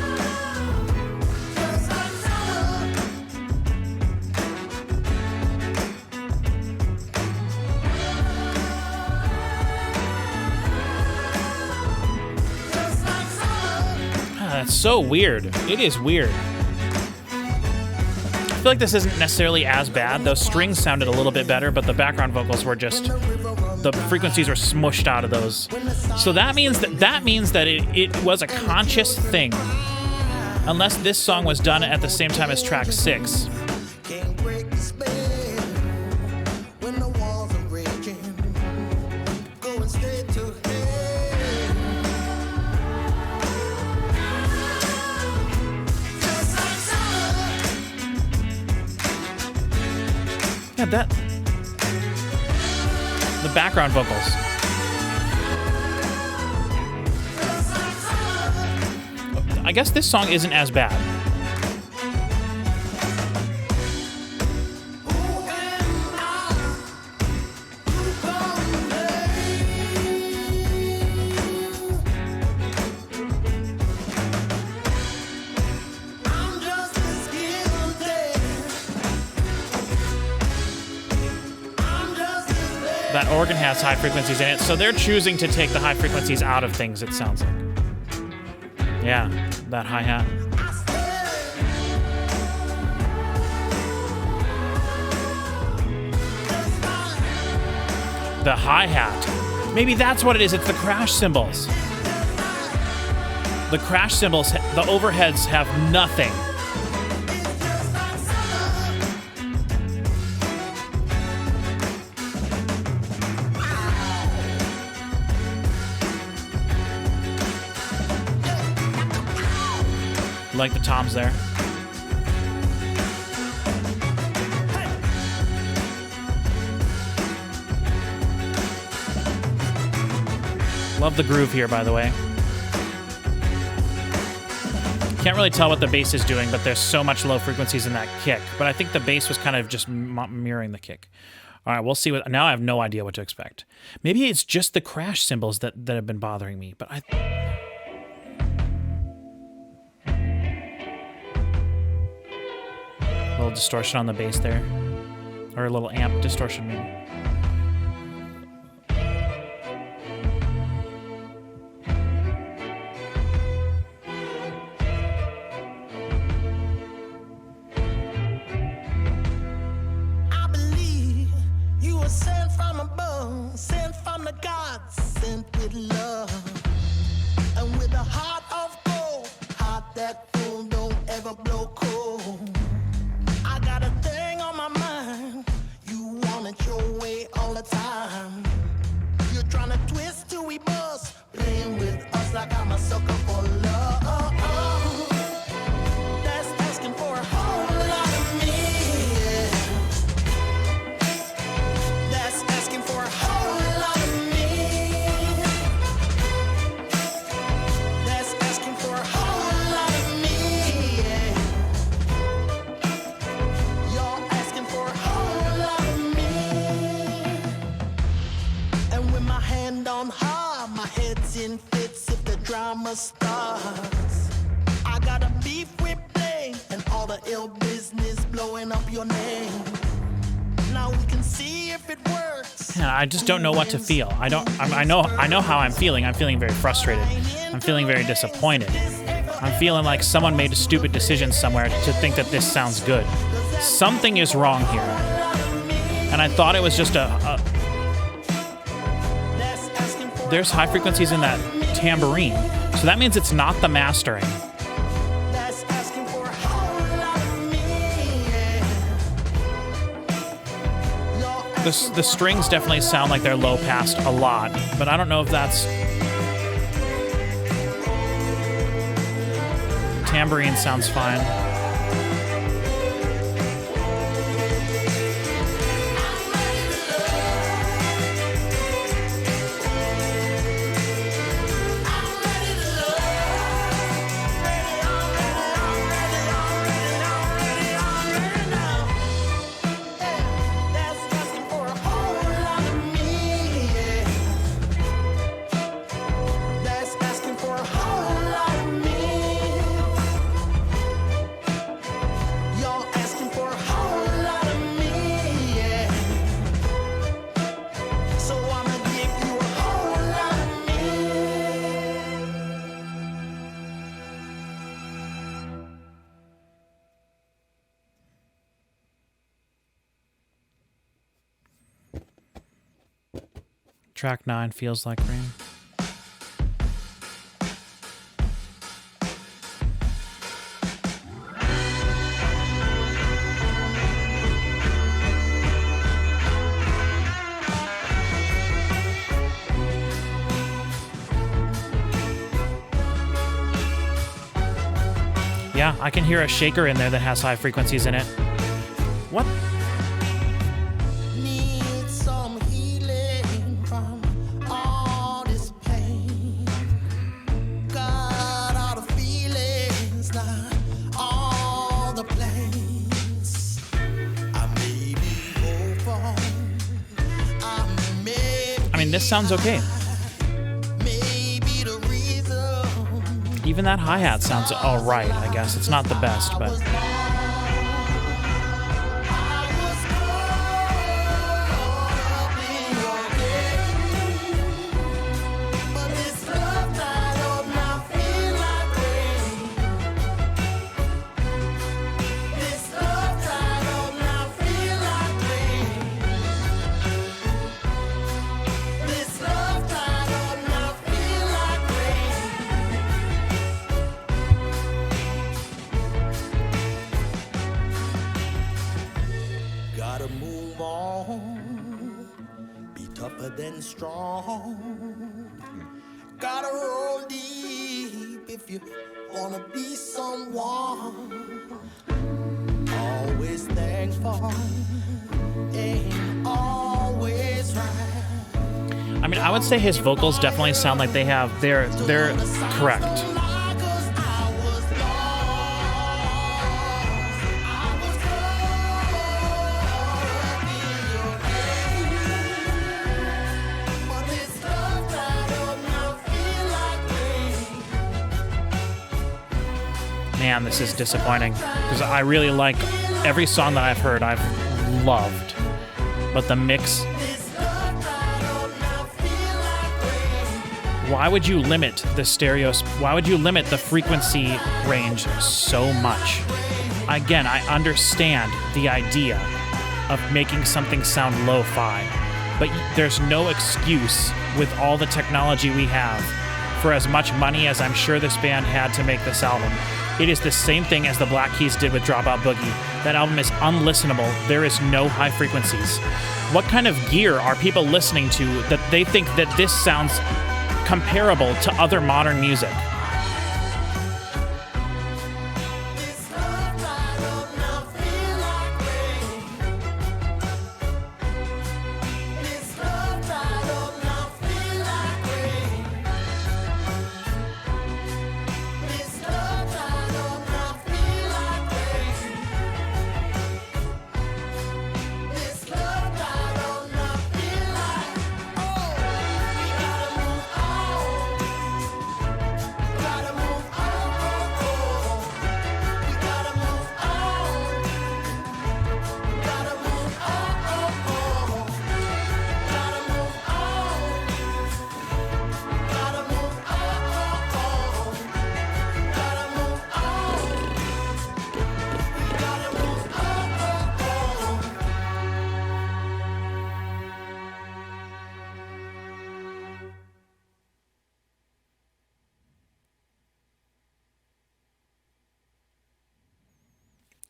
That's so weird. It is weird. I feel like this isn't necessarily as bad. Those strings sounded a little bit better, but the background vocals were just... The frequencies were smushed out of those. So that means that it was a conscious thing. Unless this song was done at the same time as track 6. Yeah, the background vocals. I guess this song isn't as bad. That organ has high frequencies in it, so they're choosing to take the high frequencies out of things, it sounds like. Yeah, that hi-hat. The hi-hat. Maybe that's what it is, it's the crash cymbals. The crash cymbals, the overheads have nothing. Like the toms there. Love the groove here, by the way. Can't really tell what the bass is doing, but there's so much low frequencies in that kick. But I think the bass was kind of just mirroring the kick. All right, we'll see what... Now I have no idea what to expect. Maybe it's just the crash cymbals that have been bothering me, but a little distortion on the bass there. Or a little amp distortion, maybe. I believe you were sent from above, sent from the gods, sent with love. And with a heart of gold, heart never blow cool. I got a thing on my mind. You want it your way all the time. You're trying to twist till we bust, playing with us like I'm a sucker for love. That's asking for a whole lot of me. That's asking for a whole lot of me. That's asking for a whole lot of me. You're asking for a whole lot of me. And with my hand on heart, my head's in fits if the drama starts. I got a beef with blame and all the ill business blowing up your name. Now we can see if it works. Yeah, I just don't know what to feel. I know how I'm feeling. I'm feeling very frustrated. I'm feeling very disappointed. I'm feeling like someone made a stupid decision somewhere to think that this sounds good. Something is wrong here. And I thought it was just there's high frequencies in that tambourine. So that means it's not the mastering. That's asking for a whole lot of me. The strings definitely sound like they're low passed a lot, but I don't know if that's... Tambourine sounds fine. Track 9 feels like rain. Yeah, I can hear a shaker in there that has high frequencies in it. What? Need some healing from all this pain. Got all the feelings, not all the planes. I may be hopeful. I mean, this sounds okay. Maybe the reason Even that hi-hat sounds all right, I guess. It's not the best, but... Gotta move on, be tougher than strong. Gotta roll deep if you wanna be someone. Always thankful, ain't always right. I mean, I would say his vocals definitely sound like they're correct. Man, this is disappointing because I really like every song that I've heard. I've loved, but the mix. Why would you limit the stereos? Why would you limit the frequency range so much? Again, I understand the idea of making something sound lo-fi, but there's no excuse with all the technology we have for as much money as I'm sure this band had to make this album. It is the same thing as the Black Keys did with Dropout Boogie. That album is unlistenable. There is no high frequencies. What kind of gear are people listening to that they think that this sounds comparable to other modern music?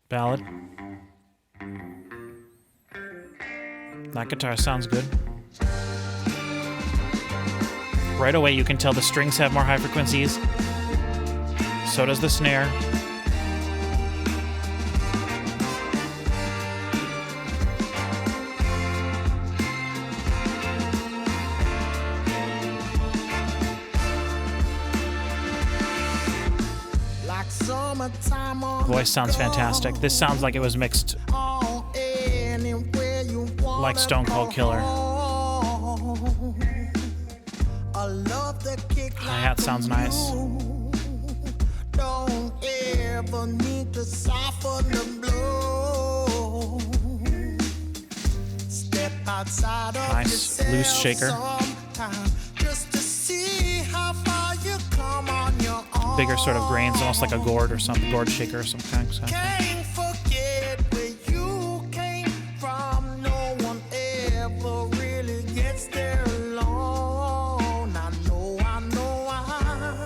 Ballad. That guitar sounds good. Right away you can tell the strings have more high frequencies. So does the snare. Voice sounds fantastic. This sounds like it was mixed like Stone Cold Killer. Hi-hat sounds nice. Nice loose shaker. Bigger sort of grains, almost like a gourd or something, gourd shaker or some kind of thing.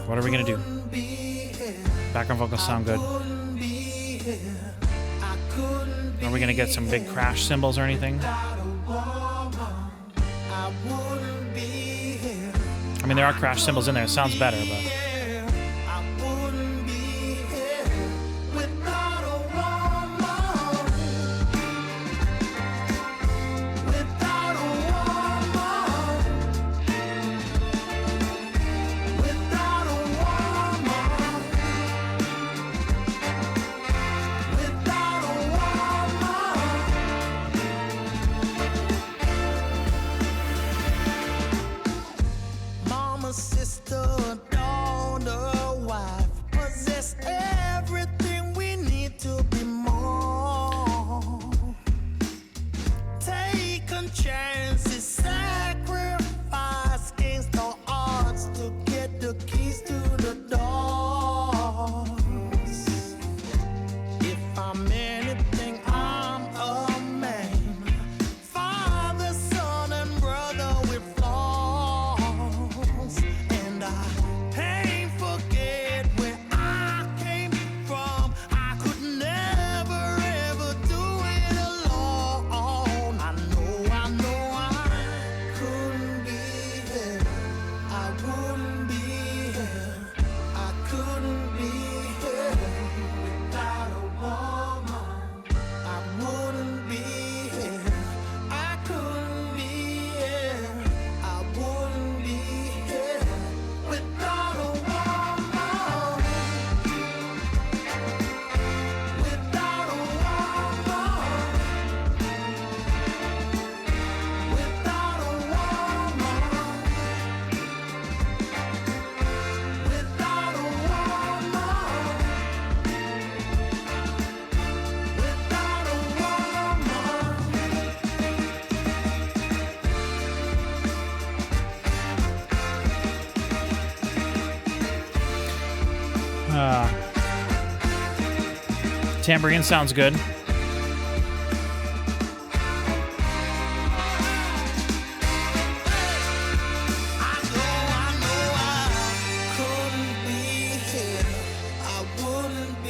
What are we gonna do? Background vocals sound good. Are we gonna get some big crash cymbals or anything? I mean, there are crash cymbals in there. It sounds better, but. Tambourine sounds good. I wouldn't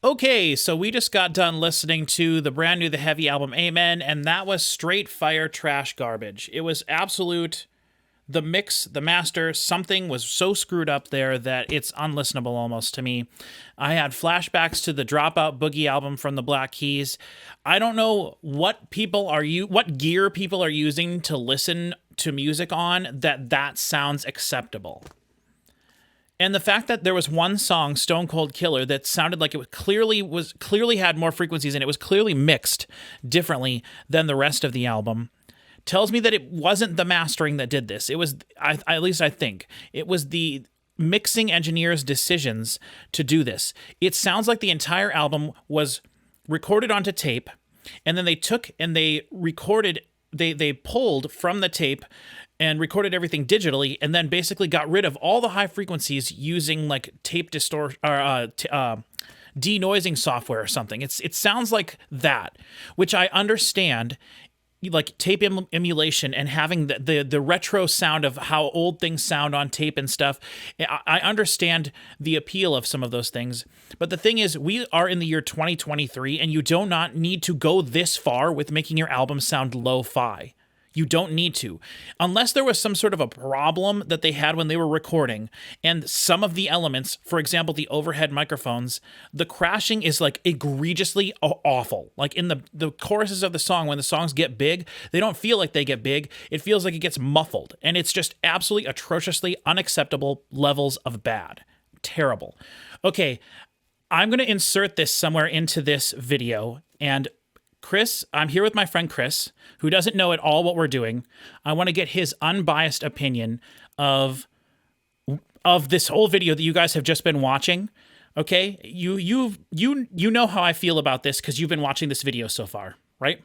Okay, so we just got done listening to the brand new The Heavy album, Amen, and that was straight fire trash garbage. It was absolute. The mix, the master, something was so screwed up there that it's unlistenable almost to me. I had flashbacks to the Dropout Boogie album from the Black Keys. I don't know what gear people are using to listen to music on that sounds acceptable. And the fact that there was one song, Stone Cold Killer, that sounded like it clearly had more frequencies and it was clearly mixed differently than the rest of the album tells me that it wasn't the mastering that did this. It was, at least I think, it was the mixing engineer's decisions to do this. It sounds like the entire album was recorded onto tape, and then they took and they recorded, they pulled from the tape and recorded everything digitally, and then basically got rid of all the high frequencies using like tape denoising software or something. It sounds like that, which I understand, like tape emulation and having the retro sound of how old things sound on tape and stuff. I understand the appeal of some of those things. But the thing is, we are in the year 2023, and you do not need to go this far with making your album sound lo-fi. You don't need to. Unless there was some sort of a problem that they had when they were recording, and some of the elements, for example, the overhead microphones, the crashing is like egregiously awful. Like in the choruses of the song, when the songs get big, they don't feel like they get big. It feels like it gets muffled, and it's just absolutely atrociously unacceptable levels of bad. Terrible. Okay, I'm going to insert this somewhere into this video, and Chris, I'm here with my friend Chris, who doesn't know at all what we're doing. I want to get his unbiased opinion of this whole video that you guys have just been watching. Okay, you know how I feel about this because you've been watching this video so far, right?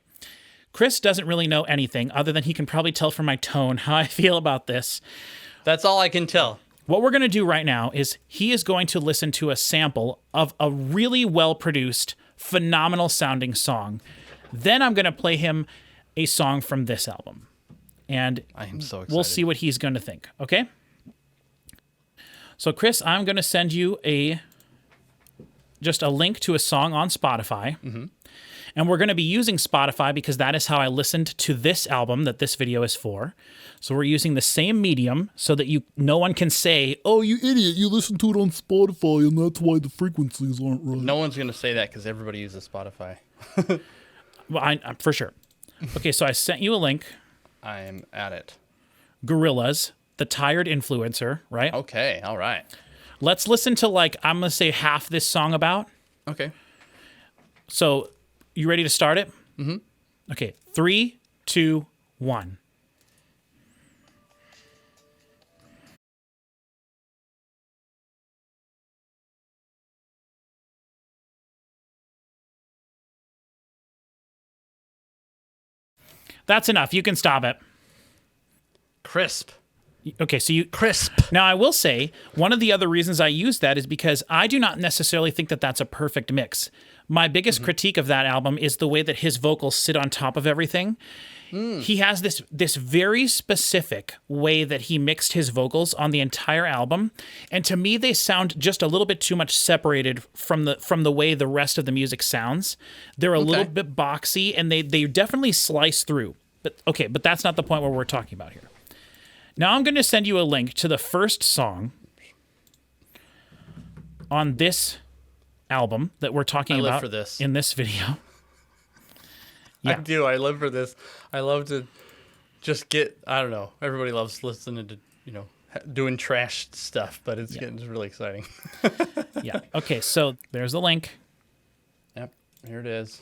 Chris doesn't really know anything other than he can probably tell from my tone how I feel about this. That's all I can tell. What we're going to do right now is he is going to listen to a sample of a really well-produced, phenomenal sounding song. Then I'm going to play him a song from this album. And I am so excited. We'll see what he's going to think, okay? So, Chris, I'm going to send you just a link to a song on Spotify. Mm-hmm. And we're going to be using Spotify because that is how I listened to this album that this video is for. So we're using the same medium so that no one can say, "Oh, you idiot, you listened to it on Spotify and that's why the frequencies aren't right." No one's going to say that because everybody uses Spotify. Well, I'm for sure. Okay, so I sent you a link. I am at it. Gorillaz, The Tired Influencer, right? Okay, all right. Let's listen to, like, I'm going to say half this song about. Okay. So, you ready to start it? Mm-hmm. Okay, 3, 2, 1. That's enough. You can stop it. Crisp. Okay, so you... Crisp. Now, I will say, one of the other reasons I use that is because I do not necessarily think that that's a perfect mix. My biggest critique of that album is the way that his vocals sit on top of everything. He has this very specific way that he mixed his vocals on the entire album, and to me, they sound just a little bit too much separated from the way the rest of the music sounds. They're a little bit boxy, and they definitely slice through. But that's not the point where we're talking about here. Now I'm going to send you a link to the first song on this album that we're talking about for this. in this video. Yeah. I do. I live for this. I love to just get, I don't know. Everybody loves listening to, doing trash stuff, but it's getting really exciting. Yeah. Okay, so there's the link. Yep. Here it is.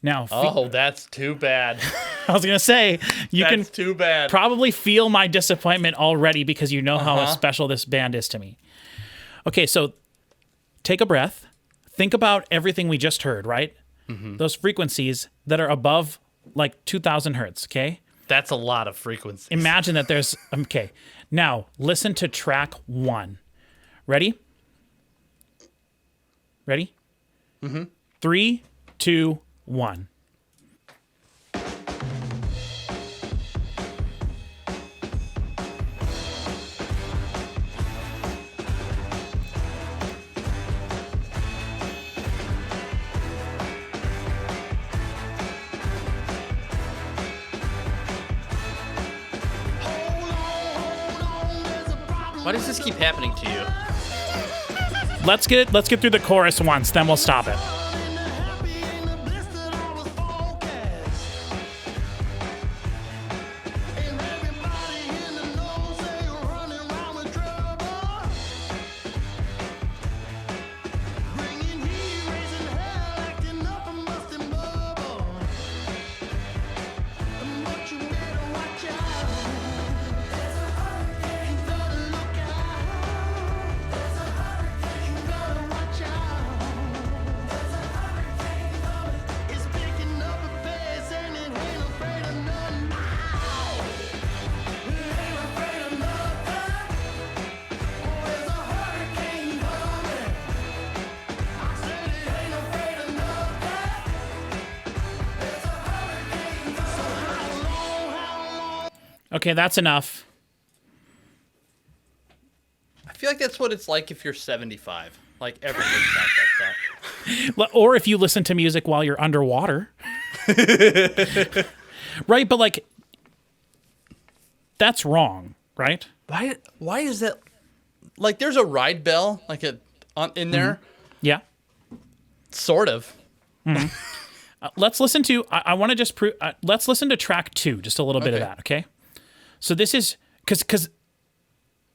Now, that's too bad. I was going to say, That's too bad. Probably feel my disappointment already because you know how special this band is to me. Okay, so take a breath. Think about everything we just heard, right? Mm-hmm. Those frequencies that are above like 2,000 hertz, okay? That's a lot of frequencies. Imagine that there's... Okay, now listen to track 1. Ready? Ready? Mm-hmm. 3, 2, 1. Why does this keep happening to you? Let's get through the chorus once, then we'll stop it. Okay, that's enough. I feel like that's what it's like if you're 75. Like, everything sounds like that. Or if you listen to music while you're underwater. Right, but like, that's wrong, right? Why is that? Like, there's a ride bell, like, in there. Mm-hmm. Yeah. Sort of. Mm-hmm. Let's listen to, I want to just prove, let's listen to track 2, just a little bit of that, okay? So this is, because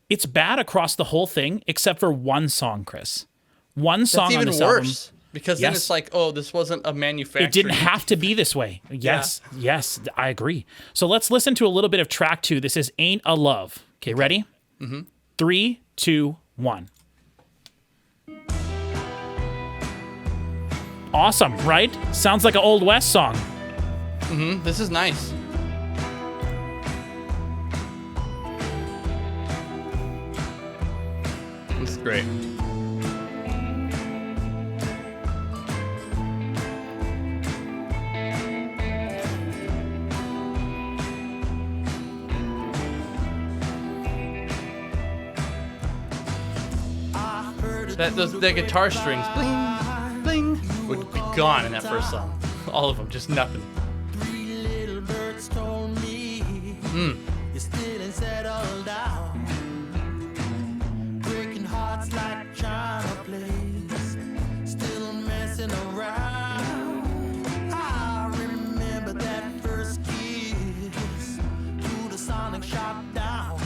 it's bad across the whole thing, except for one song, Chris. One song on this album. That's even worse, because then it's like, oh, this wasn't a manufacturing. It didn't have to be this way. Yes, yes, I agree. So let's listen to a little bit of track 2. This is Ain't a Love. Okay, ready? Mm-hmm. 3, 2, 1. Awesome, right? Sounds like an Old West song. Mm-hmm. This is nice. This is great. The guitar strings, bling, bling, would be gone in that first song. All of them, just nothing. Three little birds told me you're still and settled down, breaking hearts like China plays, still messing around. I remember that first kiss through the sonic shop down.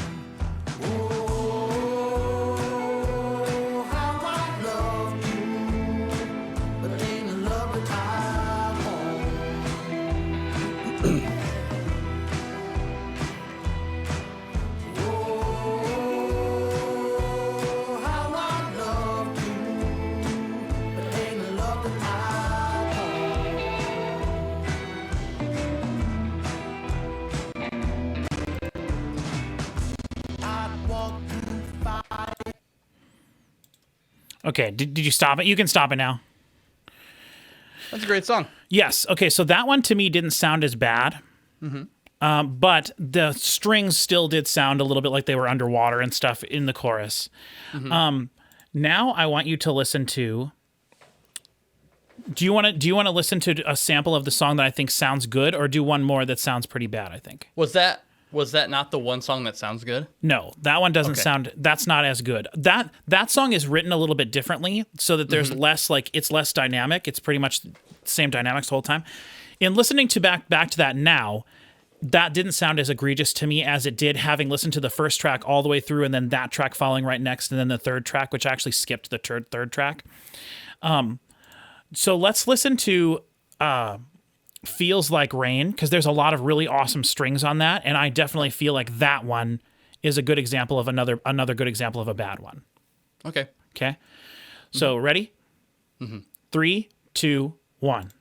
Okay, did you stop it? You can stop it now. That's a great song. Yes. Okay, so that one to me didn't sound as bad. Mm-hmm. But the strings still did sound a little bit like they were underwater and stuff in the chorus. Mm-hmm. Now I want you to listen to. Do you want to listen to a sample of the song that I think sounds good, or do one more that sounds pretty bad? I think. Was that not the one song that sounds good? No, that one doesn't sound. That's not as good. That song is written a little bit differently, so that there's less it's less dynamic. It's pretty much the same dynamics the whole time. In listening to back to that now, that didn't sound as egregious to me as it did having listened to the first track all the way through, and then that track following right next, and then the third track, which actually skipped the third track. So let's listen to Feels Like Rain, because there's a lot of really awesome strings on that, and I definitely feel like that one is a good example of another good example of a bad one. Okay. So ready? 3, 2, 1.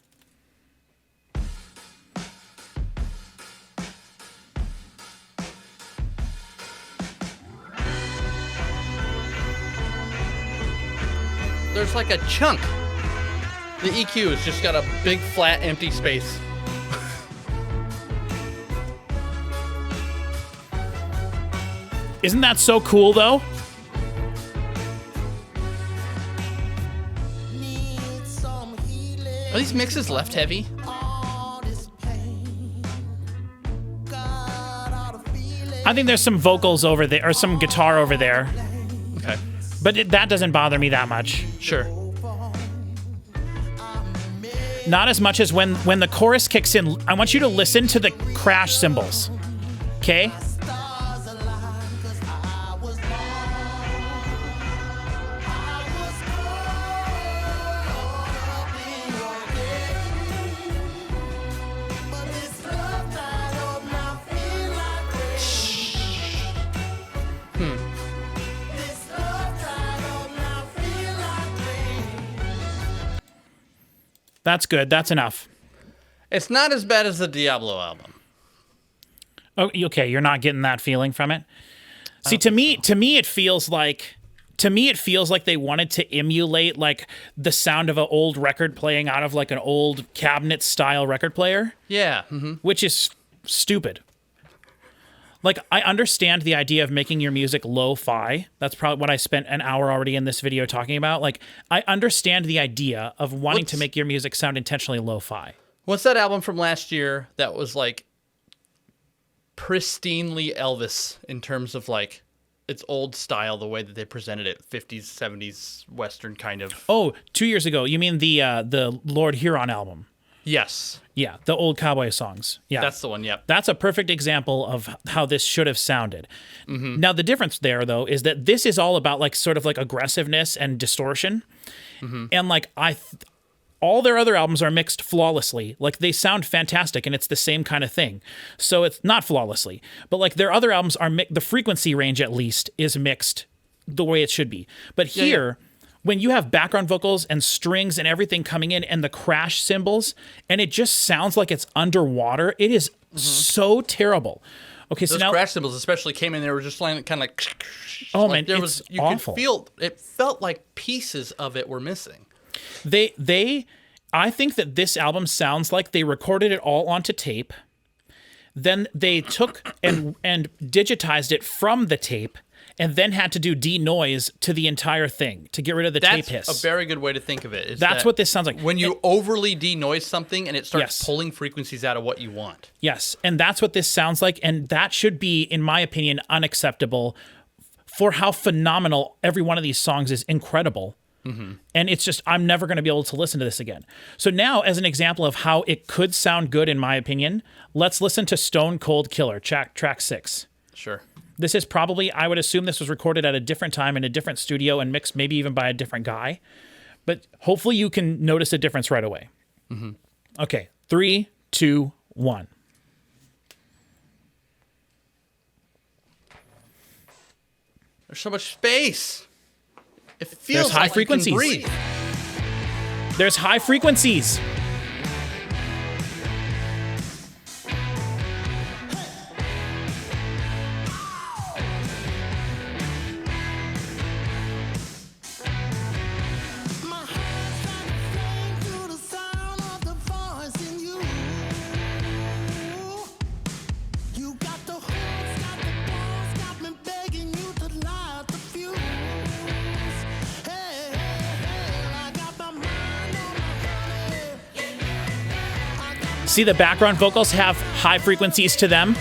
There's like a chunk. The EQ has just got a big, flat, empty space. Isn't that so cool, though? Are these mixes left heavy? I think there's some vocals over there, or some guitar over there. Okay. But that doesn't bother me that much. Sure. Not as much as when the chorus kicks in. I want you to listen to the crash cymbals. Okay? That's good. That's enough. It's not as bad as the Diablo album. Oh, okay. You're not getting that feeling from it. See, to me, it feels like they wanted to emulate like the sound of an old record playing out of like an old cabinet style record player. Yeah. Which is stupid. Like, I understand the idea of making your music lo-fi. That's probably what I spent an hour already in this video talking about. Like, I understand the idea of wanting to make your music sound intentionally lo-fi. What's that album from last year that was like pristinely Elvis in terms of like its old style, the way that they presented it, 50s, 70s Western kind of. Oh, 2 years ago. You mean the Lord Huron album? Yes. Yeah, the old cowboy songs. Yeah. That's the one, yep. That's a perfect example of how this should have sounded. Now, the difference there, though, is that this is all about like sort of like aggressiveness and distortion. And like all their other albums are mixed flawlessly. Like they sound fantastic and it's the same kind of thing. So it's not flawlessly, but like their other albums are the frequency range at least is mixed the way it should be. But here, when you have background vocals and strings and everything coming in and the crash cymbals and it just sounds like it's underwater, it is so terrible. Okay, so those now crash cymbals especially came in, they were just kind of like, oh like man, it's you awful. could feel it, felt like pieces of it were missing. I think that this album sounds like they recorded it all onto tape. Then they took and digitized it from the tape and then had to do denoise to the entire thing to get rid of the tape hiss. That's a very good way to think of it. That's what this sounds like. When you overly denoise something and it starts pulling frequencies out of what you want. Yes, and that's what this sounds like, and that should be, in my opinion, unacceptable for how phenomenal every one of these songs is. Incredible. And it's just, I'm never going to be able to listen to this again. So now, as an example of how it could sound good, in my opinion, let's listen to Stone Cold Killer, track 6. Sure. This is probably, I would assume this was recorded at a different time in a different studio and mixed maybe even by a different guy. But hopefully you can notice a difference right away. Okay, 3, 2, 1. There's so much space. It feels There's high like frequencies. You can breathe. There's high frequencies. See, the background vocals have high frequencies to them.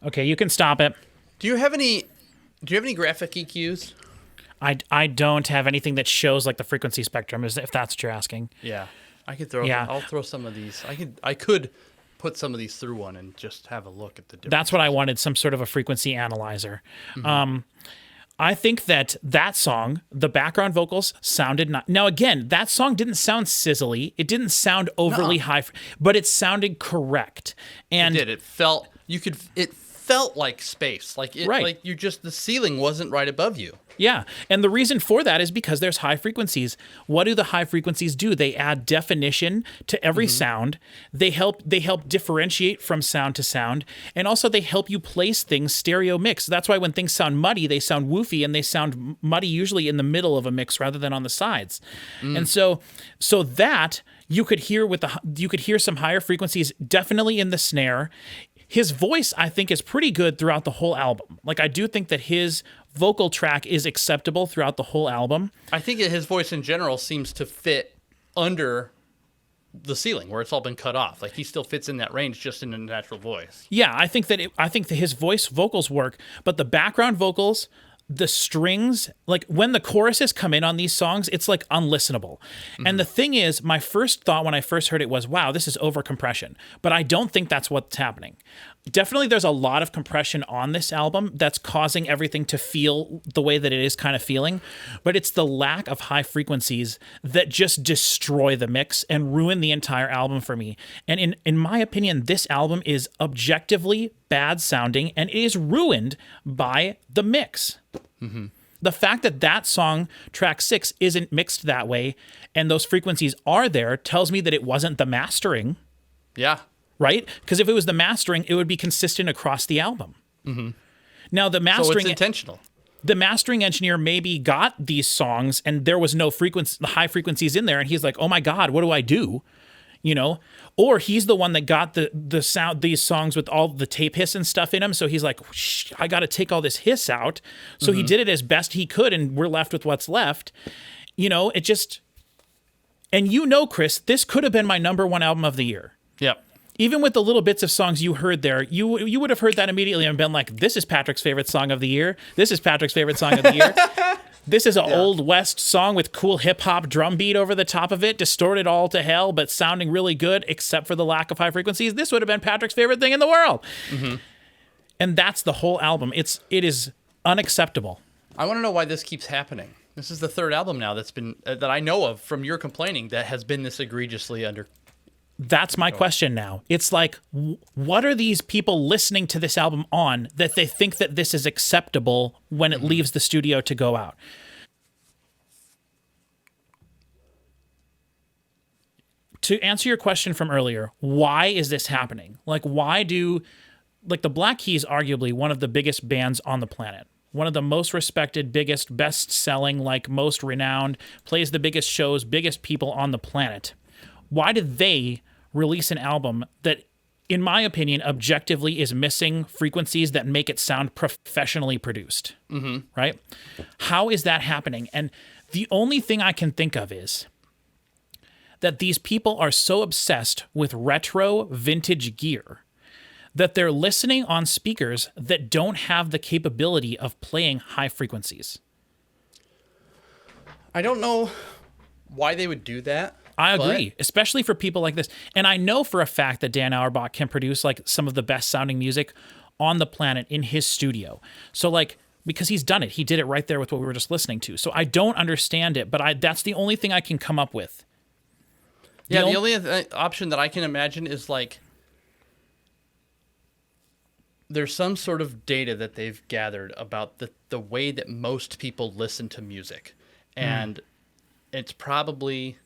Okay, you can stop it. Do you have any graphic EQs? I don't have anything that shows like the frequency spectrum, if that's what you're asking. Yeah. I could throw. Yeah. I'll throw some of these. I could put some of these through one and just have a look at the difference. That's what I wanted, some sort of a frequency analyzer. I think that song, the background vocals sounded not. Now again, that song didn't sound sizzly. It didn't sound overly high, but it sounded correct. And it did. It felt It felt like space. Like it. Right. Like the ceiling wasn't right above you. Yeah, and the reason for that is because there's high frequencies. What do the high frequencies do? They add definition to every sound. They help differentiate from sound to sound, and also they help you place things stereo mix. That's why when things sound muddy, they sound woofy, and they sound muddy usually in the middle of a mix rather than on the sides. And so that you could hear some higher frequencies definitely in the snare. His voice, I think, is pretty good throughout the whole album. Like, I do think that his vocal track is acceptable throughout the whole album. I think that his voice in general seems to fit under the ceiling where it's all been cut off. Like, he still fits in that range just in a natural voice. Yeah, I think that his vocals work, but the background vocals, the strings, like when the choruses come in on these songs, it's like unlistenable. And the thing is, my first thought when I first heard it was, wow, this is over compression. But I don't think that's what's happening. Definitely there's a lot of compression on this album that's causing everything to feel the way that it is kind of feeling. But it's the lack of high frequencies that just destroy the mix and ruin the entire album for me. And in my opinion, this album is objectively bad sounding and it is ruined by the mix. The fact that song, track 6, isn't mixed that way and those frequencies are there tells me that it wasn't the mastering. Yeah. Right? Because if it was the mastering, it would be consistent across the album. Now, the mastering... So it's intentional. The mastering engineer maybe got these songs and there was no high frequencies in there and he's like, oh my God, what do I do? You know? Or he's the one that got the sound, these songs with all the tape hiss and stuff in them. So he's like, I got to take all this hiss out. So he did it as best he could and we're left with what's left. You know, it just... And you know, Chris, this could have been my #1 album of the year. Yep. Even with the little bits of songs you heard there, you would have heard that immediately and been like, this is Patrick's favorite song of the year. This is Patrick's favorite song of the year. This is an Old West song with cool hip-hop drum beat over the top of it, distorted all to hell, but sounding really good, except for the lack of high frequencies. This would have been Patrick's favorite thing in the world. And that's the whole album. It is unacceptable. I want to know why this keeps happening. This is the third album now that's been that I know of from your complaining that has been this egregiously under. That's my question now. It's like, what are these people listening to this album on that they think that this is acceptable when it leaves the studio to go out? To answer your question from earlier, why is this happening? Like, the Black Keys, arguably one of the biggest bands on the planet. One of the most respected, biggest, best-selling, like most renowned, plays the biggest shows, biggest people on the planet. Why did they release an album that, in my opinion, objectively is missing frequencies that make it sound professionally produced? Right? How is that happening? And the only thing I can think of is that these people are so obsessed with retro vintage gear that they're listening on speakers that don't have the capability of playing high frequencies. I don't know why they would do that. I agree, especially for people like this. And I know for a fact that Dan Auerbach can produce like some of the best sounding music on the planet in his studio. So like, because he's done it. He did it right there with what we were just listening to. So I don't understand it, but that's the only thing I can come up with. The only option that I can imagine is like, there's some sort of data that they've gathered about the way that most people listen to music. And it's probably,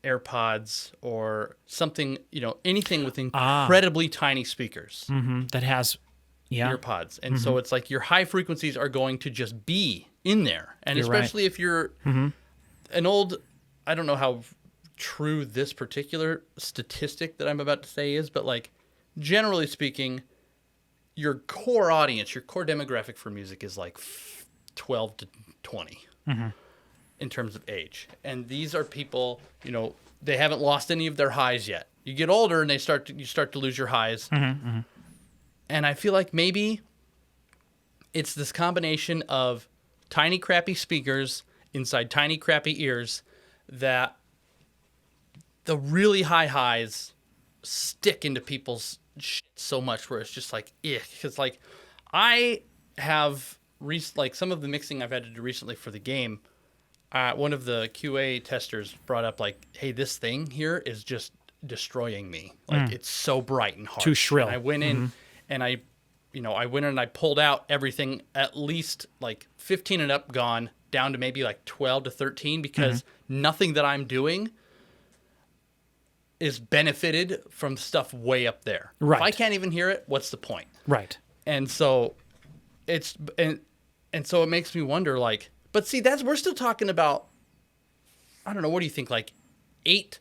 AirPods or something, anything with incredibly tiny speakers. That has, earpods. And so it's like your high frequencies are going to just be in there. And especially if you're an old, I don't know how true this particular statistic that I'm about to say is, but like, generally speaking, your core audience, your core demographic for music is like 12 to 20 in terms of age. And these are people, they haven't lost any of their highs yet. You get older and you start to lose your highs. And I feel like maybe it's this combination of tiny, crappy speakers inside tiny, crappy ears that the really high highs stick into people's shit so much where it's just like, because like I have like some of the mixing I've had to do recently for the game. One of the QA testers brought up like, hey, this thing here is just destroying me. Like it's so bright and harsh. Too shrill. And I went in and I went in and I pulled out everything at least like 15 and up gone down to maybe like 12 to 13 because nothing that I'm doing is benefited from stuff way up there. Right. If I can't even hear it, what's the point? Right. And so so it makes me wonder like, but see, we're still talking about, I don't know, what do you think? Like 8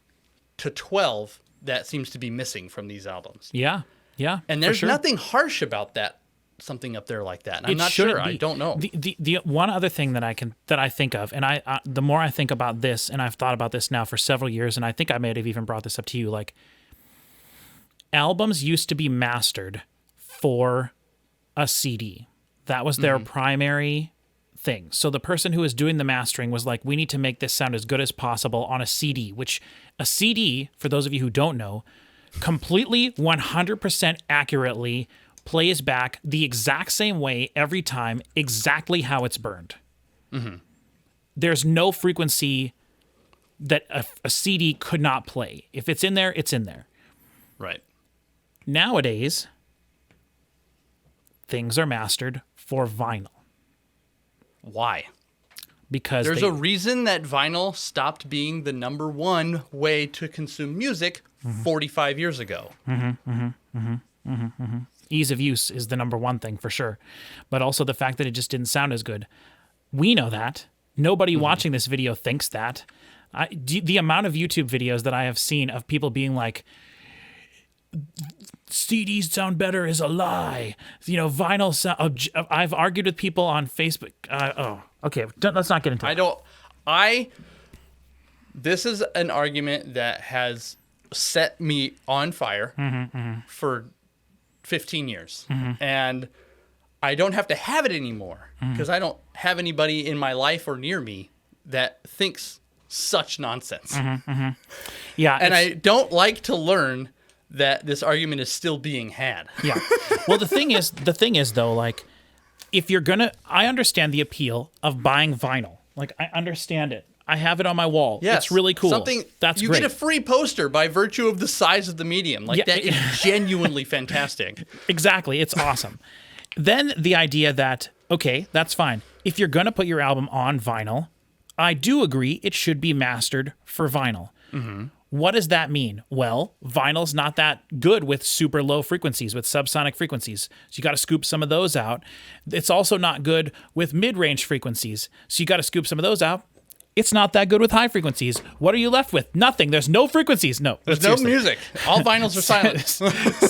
to 12 that seems to be missing from these albums. Yeah. Yeah. And there's nothing harsh about that, something up there like that. And I'm not sure. I don't know. The one other thing that I think of, and I the more I think about this, and I've thought about this now for several years, and I think I may have even brought this up to you, like, albums used to be mastered for a CD. That was their primary thing. So the person who was doing the mastering was like, we need to make this sound as good as possible on a CD, which a CD, for those of you who don't know, completely 100% accurately plays back the exact same way every time, exactly how it's burned. There's no frequency that a CD could not play. If it's in there, it's in there. Right. Nowadays, things are mastered for vinyl. Why? Because there's a reason that vinyl stopped being the number one way to consume music 45 years ago. Ease of use is the number one thing for sure, but also the fact that it just didn't sound as good. We know that. Nobody watching this video thinks that. The amount of YouTube videos that I have seen of people being like, CDs sound better is a lie. You know, vinyl sound. I've argued with people on Facebook. Okay. Let's not get into it. This is an argument that has set me on fire for 15 years. And I don't have to have it anymore because I don't have anybody in my life or near me that thinks such nonsense. Yeah. And I don't like to learn that this argument is still being had. Yeah. Well, the thing is though, like, if you're gonna, I understand the appeal of buying vinyl. Like, I understand it. I have it on my wall. Yes. It's really cool. That's you great. get a free poster by virtue of the size of the medium. Like, that is genuinely fantastic. Exactly. It's awesome. Then the idea that, okay, that's fine. If you're gonna put your album on vinyl, I do agree it should be mastered for vinyl. What does that mean? Well, vinyl's not that good with super low frequencies, with subsonic frequencies. So you got to scoop some of those out. It's also not good with mid-range frequencies. So you got to scoop some of those out. It's not that good with high frequencies. What are you left with? Nothing. There's no frequencies. No. There's no music. All vinyls are silent.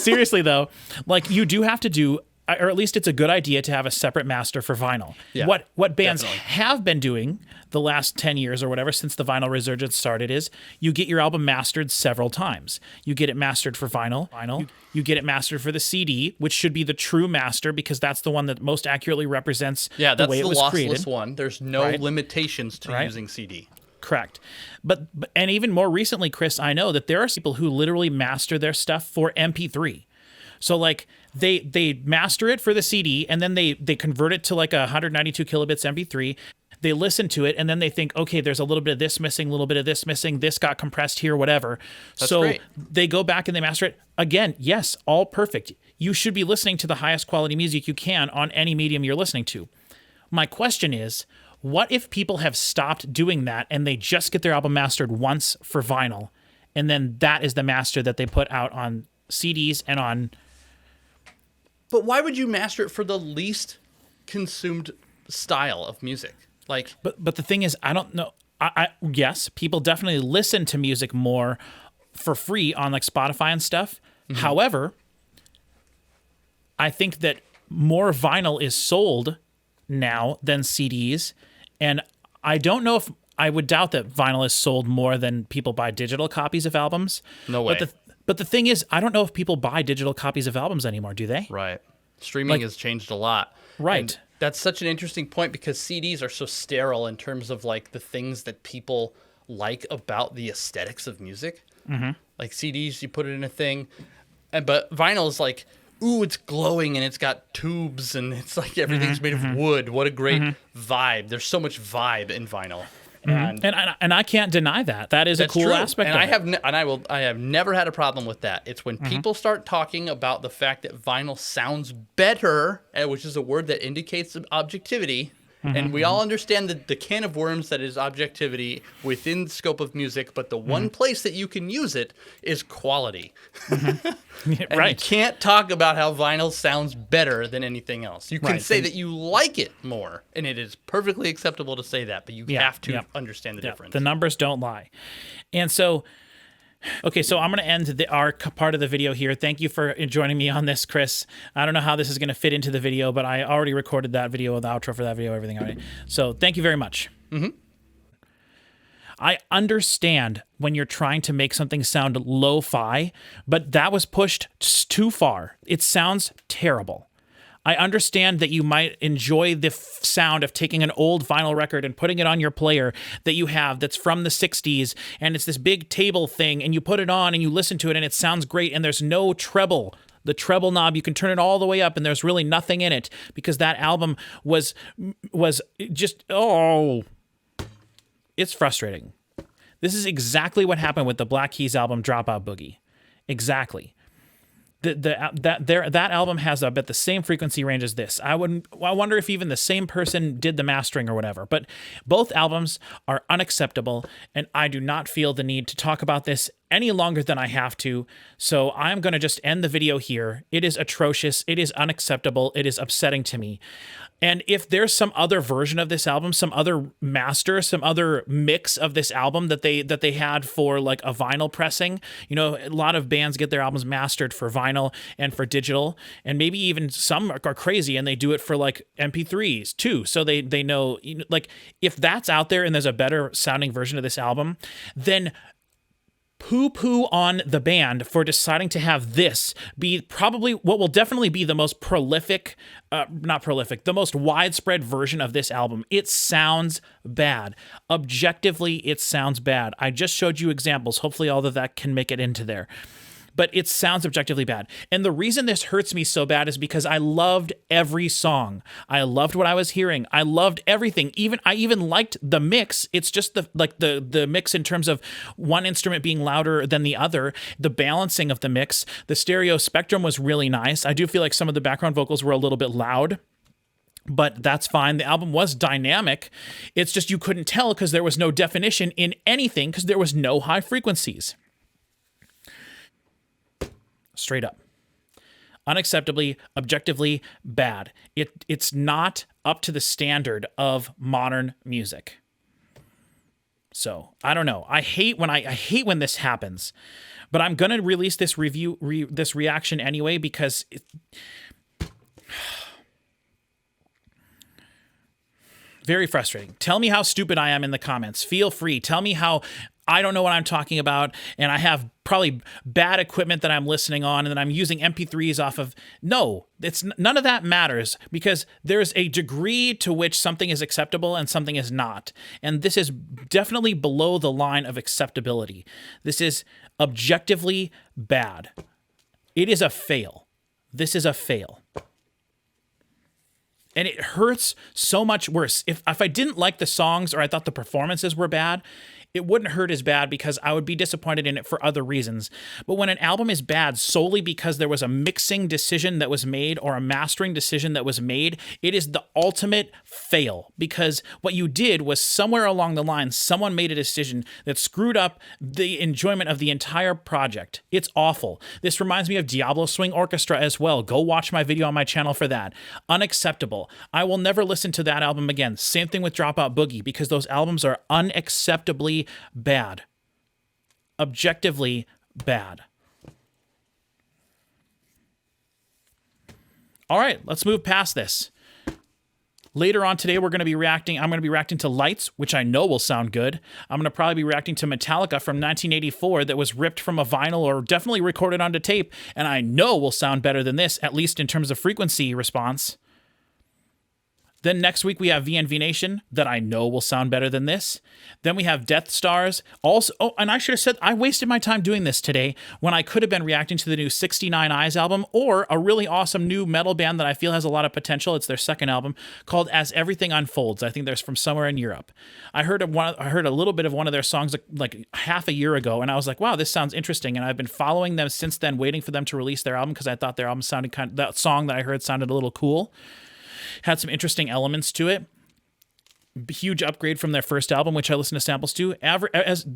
Seriously, though, like, you do have to do, or at least it's a good idea to have a separate master for vinyl. Yeah, what bands definitely have been doing the last 10 years or whatever, since the vinyl resurgence started, is you get your album mastered several times. You get it mastered for vinyl. You get it mastered for the CD, which should be the true master because that's the one that most accurately represents the way it was created. That's the lossless one. There's no limitations to using CD. Correct. But and even more recently, Chris, I know that there are people who literally master their stuff for MP3. So, like, they master it for the CD, and then they convert it to like a 192 kilobits MP3. They listen to it, and then they think, okay, there's a little bit of this missing, a little bit of this missing. This got compressed here, whatever. That's so great. They go back and they master it. Again, yes, all perfect. You should be listening to the highest quality music you can on any medium you're listening to. My question is, what if people have stopped doing that and they just get their album mastered once for vinyl, and then that is the master that they put out on CDs and on... But why would you master it for the least consumed style of music? Like, but the thing is, I don't know. Yes, people definitely listen to music more for free on like Spotify and stuff. However, I think that more vinyl is sold now than CDs, and I don't know if I would doubt that vinyl is sold more than people buy digital copies of albums. No way. But the thing is, I don't know if people buy digital copies of albums anymore, do they? Right. Streaming has changed a lot. Right. And that's such an interesting point because CDs are so sterile in terms of like the things that people like about the aesthetics of music. Like CDs, you put it in a thing, but vinyl is like, ooh, it's glowing and it's got tubes and it's like everything's made of wood. What a great vibe. There's so much vibe in vinyl. And I can't deny that. That is a cool aspect of it. I have never had a problem with that. It's when people start talking about the fact that vinyl sounds better, which is a word that indicates objectivity. And we all understand the can of worms that is objectivity within the scope of music, but the one place that you can use it is quality. And you can't talk about how vinyl sounds better than anything else. You can say that you like it more, and it is perfectly acceptable to say that, but you have to understand the difference. The numbers don't lie. And so Okay, so I'm going to end our part of the video here. Thank you for joining me on this, Chris. I don't know how this is going to fit into the video, but I already recorded that video, the outro for that video, everything already. So thank you very much. I understand when you're trying to make something sound lo-fi, but that was pushed too far. It sounds terrible. I understand that you might enjoy the sound of taking an old vinyl record and putting it on your player that you have that's from the 60s, and it's this big table thing, and you put it on and you listen to it and it sounds great, and there's no treble. The treble knob, you can turn it all the way up and there's really nothing in it because that album was just, it's frustrating. This is exactly what happened with the Black Keys album Dropout Boogie. Exactly. That album has, I bet, the same frequency range as this. I wonder if even the same person did the mastering or whatever. But both albums are unacceptable, and I do not feel the need to talk about this any longer than I have to. So I'm going to just end the video here. It is atrocious. It is unacceptable. It is upsetting to me. And if there's some other version of this album, some other master, some other mix of this album that they had for like a vinyl pressing, a lot of bands get their albums mastered for vinyl and for digital, and maybe even some are crazy and they do it for like MP3s too. So they know, like if that's out there and there's a better sounding version of this album, then poo-poo on the band for deciding to have this be probably what will definitely be the most the most widespread version of this album. It sounds bad. Objectively, it sounds bad. I just showed you examples. Hopefully all of that can make it into there. But it sounds objectively bad. And the reason this hurts me so bad is because I loved every song. I loved what I was hearing. I loved everything. I even liked the mix. It's just the mix in terms of one instrument being louder than the other, the balancing of the mix. The stereo spectrum was really nice. I do feel like some of the background vocals were a little bit loud, but that's fine. The album was dynamic. It's just you couldn't tell because there was no definition in anything because there was no high frequencies. Straight up. Unacceptably, objectively bad. It's not up to the standard of modern music. So, I don't know. I hate when this happens. But I'm going to release this this reaction anyway because very frustrating. Tell me how stupid I am in the comments. Feel free. Tell me how I don't know what I'm talking about, and I have probably bad equipment that I'm listening on, and then I'm using MP3s off of. No, none of that matters because there's a degree to which something is acceptable and something is not. And this is definitely below the line of acceptability. This is objectively bad. It is a fail. This is a fail. And it hurts so much worse. If I didn't like the songs or I thought the performances were bad, it wouldn't hurt as bad because I would be disappointed in it for other reasons. But when an album is bad solely because there was a mixing decision that was made or a mastering decision that was made, it is the ultimate fail because what you did was somewhere along the line, someone made a decision that screwed up the enjoyment of the entire project. It's awful. This reminds me of Diablo Swing Orchestra as well. Go watch my video on my channel for that. Unacceptable. I will never listen to that album again. Same thing with Dropout Boogie because those albums are unacceptably bad. Objectively bad. All right, let's move past this. Later on today, I'm going to be reacting to Lights, which I know will sound good. I'm going to probably be reacting to Metallica from 1984 that was ripped from a vinyl or definitely recorded onto tape, and I know will sound better than this, at least in terms of frequency response. Then next week we have VNV Nation that I know will sound better than this. Then we have Death Stars. Also, and I should have said I wasted my time doing this today when I could have been reacting to the new 69 Eyes album or a really awesome new metal band that I feel has a lot of potential. It's their second album called As Everything Unfolds. I think they're from somewhere in Europe. I heard a little bit of one of their songs like half a year ago, and I was like, wow, this sounds interesting. And I've been following them since then, waiting for them to release their album because I thought their album sounded that song that I heard sounded a little cool. Had some interesting elements to it. huge upgrade from their first album, which I listened to samples to.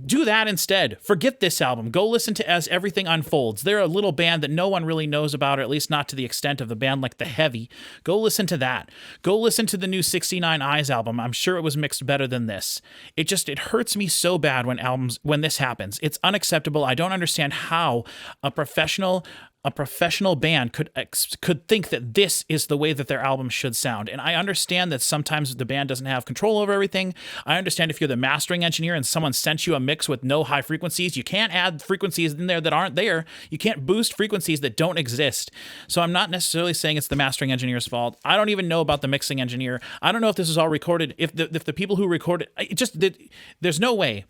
Do that instead. Forget this album. Go listen to As Everything Unfolds. They're a little band that no one really knows about, or at least not to the extent of the band like the Heavy. Go listen to that. Go listen to the new 69 Eyes album. I'm sure it was mixed better than this. It hurts me so bad when this happens. It's unacceptable. I don't understand how a professional band could think that this is the way that their album should sound. And I understand that sometimes the band doesn't have control over everything. I understand if you're the mastering engineer and someone sent you a mix with no high frequencies, you can't add frequencies in there that aren't there. You can't boost frequencies that don't exist. So I'm not necessarily saying it's the mastering engineer's fault. I don't even know about the mixing engineer. I don't know if this is all recorded. If the people who recorded there's no way.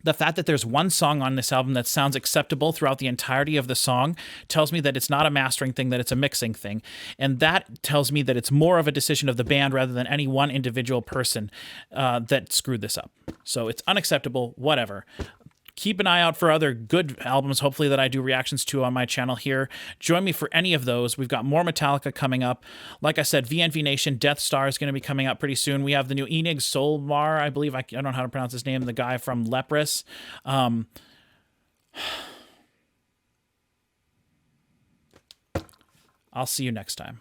The fact that there's one song on this album that sounds acceptable throughout the entirety of the song tells me that it's not a mastering thing, that it's a mixing thing. And that tells me that it's more of a decision of the band rather than any one individual person that screwed this up. So it's unacceptable, whatever. Keep an eye out for other good albums, hopefully, that I do reactions to on my channel here. Join me for any of those. We've got more Metallica coming up. Like I said, VNV Nation, Death Star is going to be coming out pretty soon. We have the new Enig Solmar, I believe. I don't know how to pronounce his name, the guy from Leprous. I'll see you next time.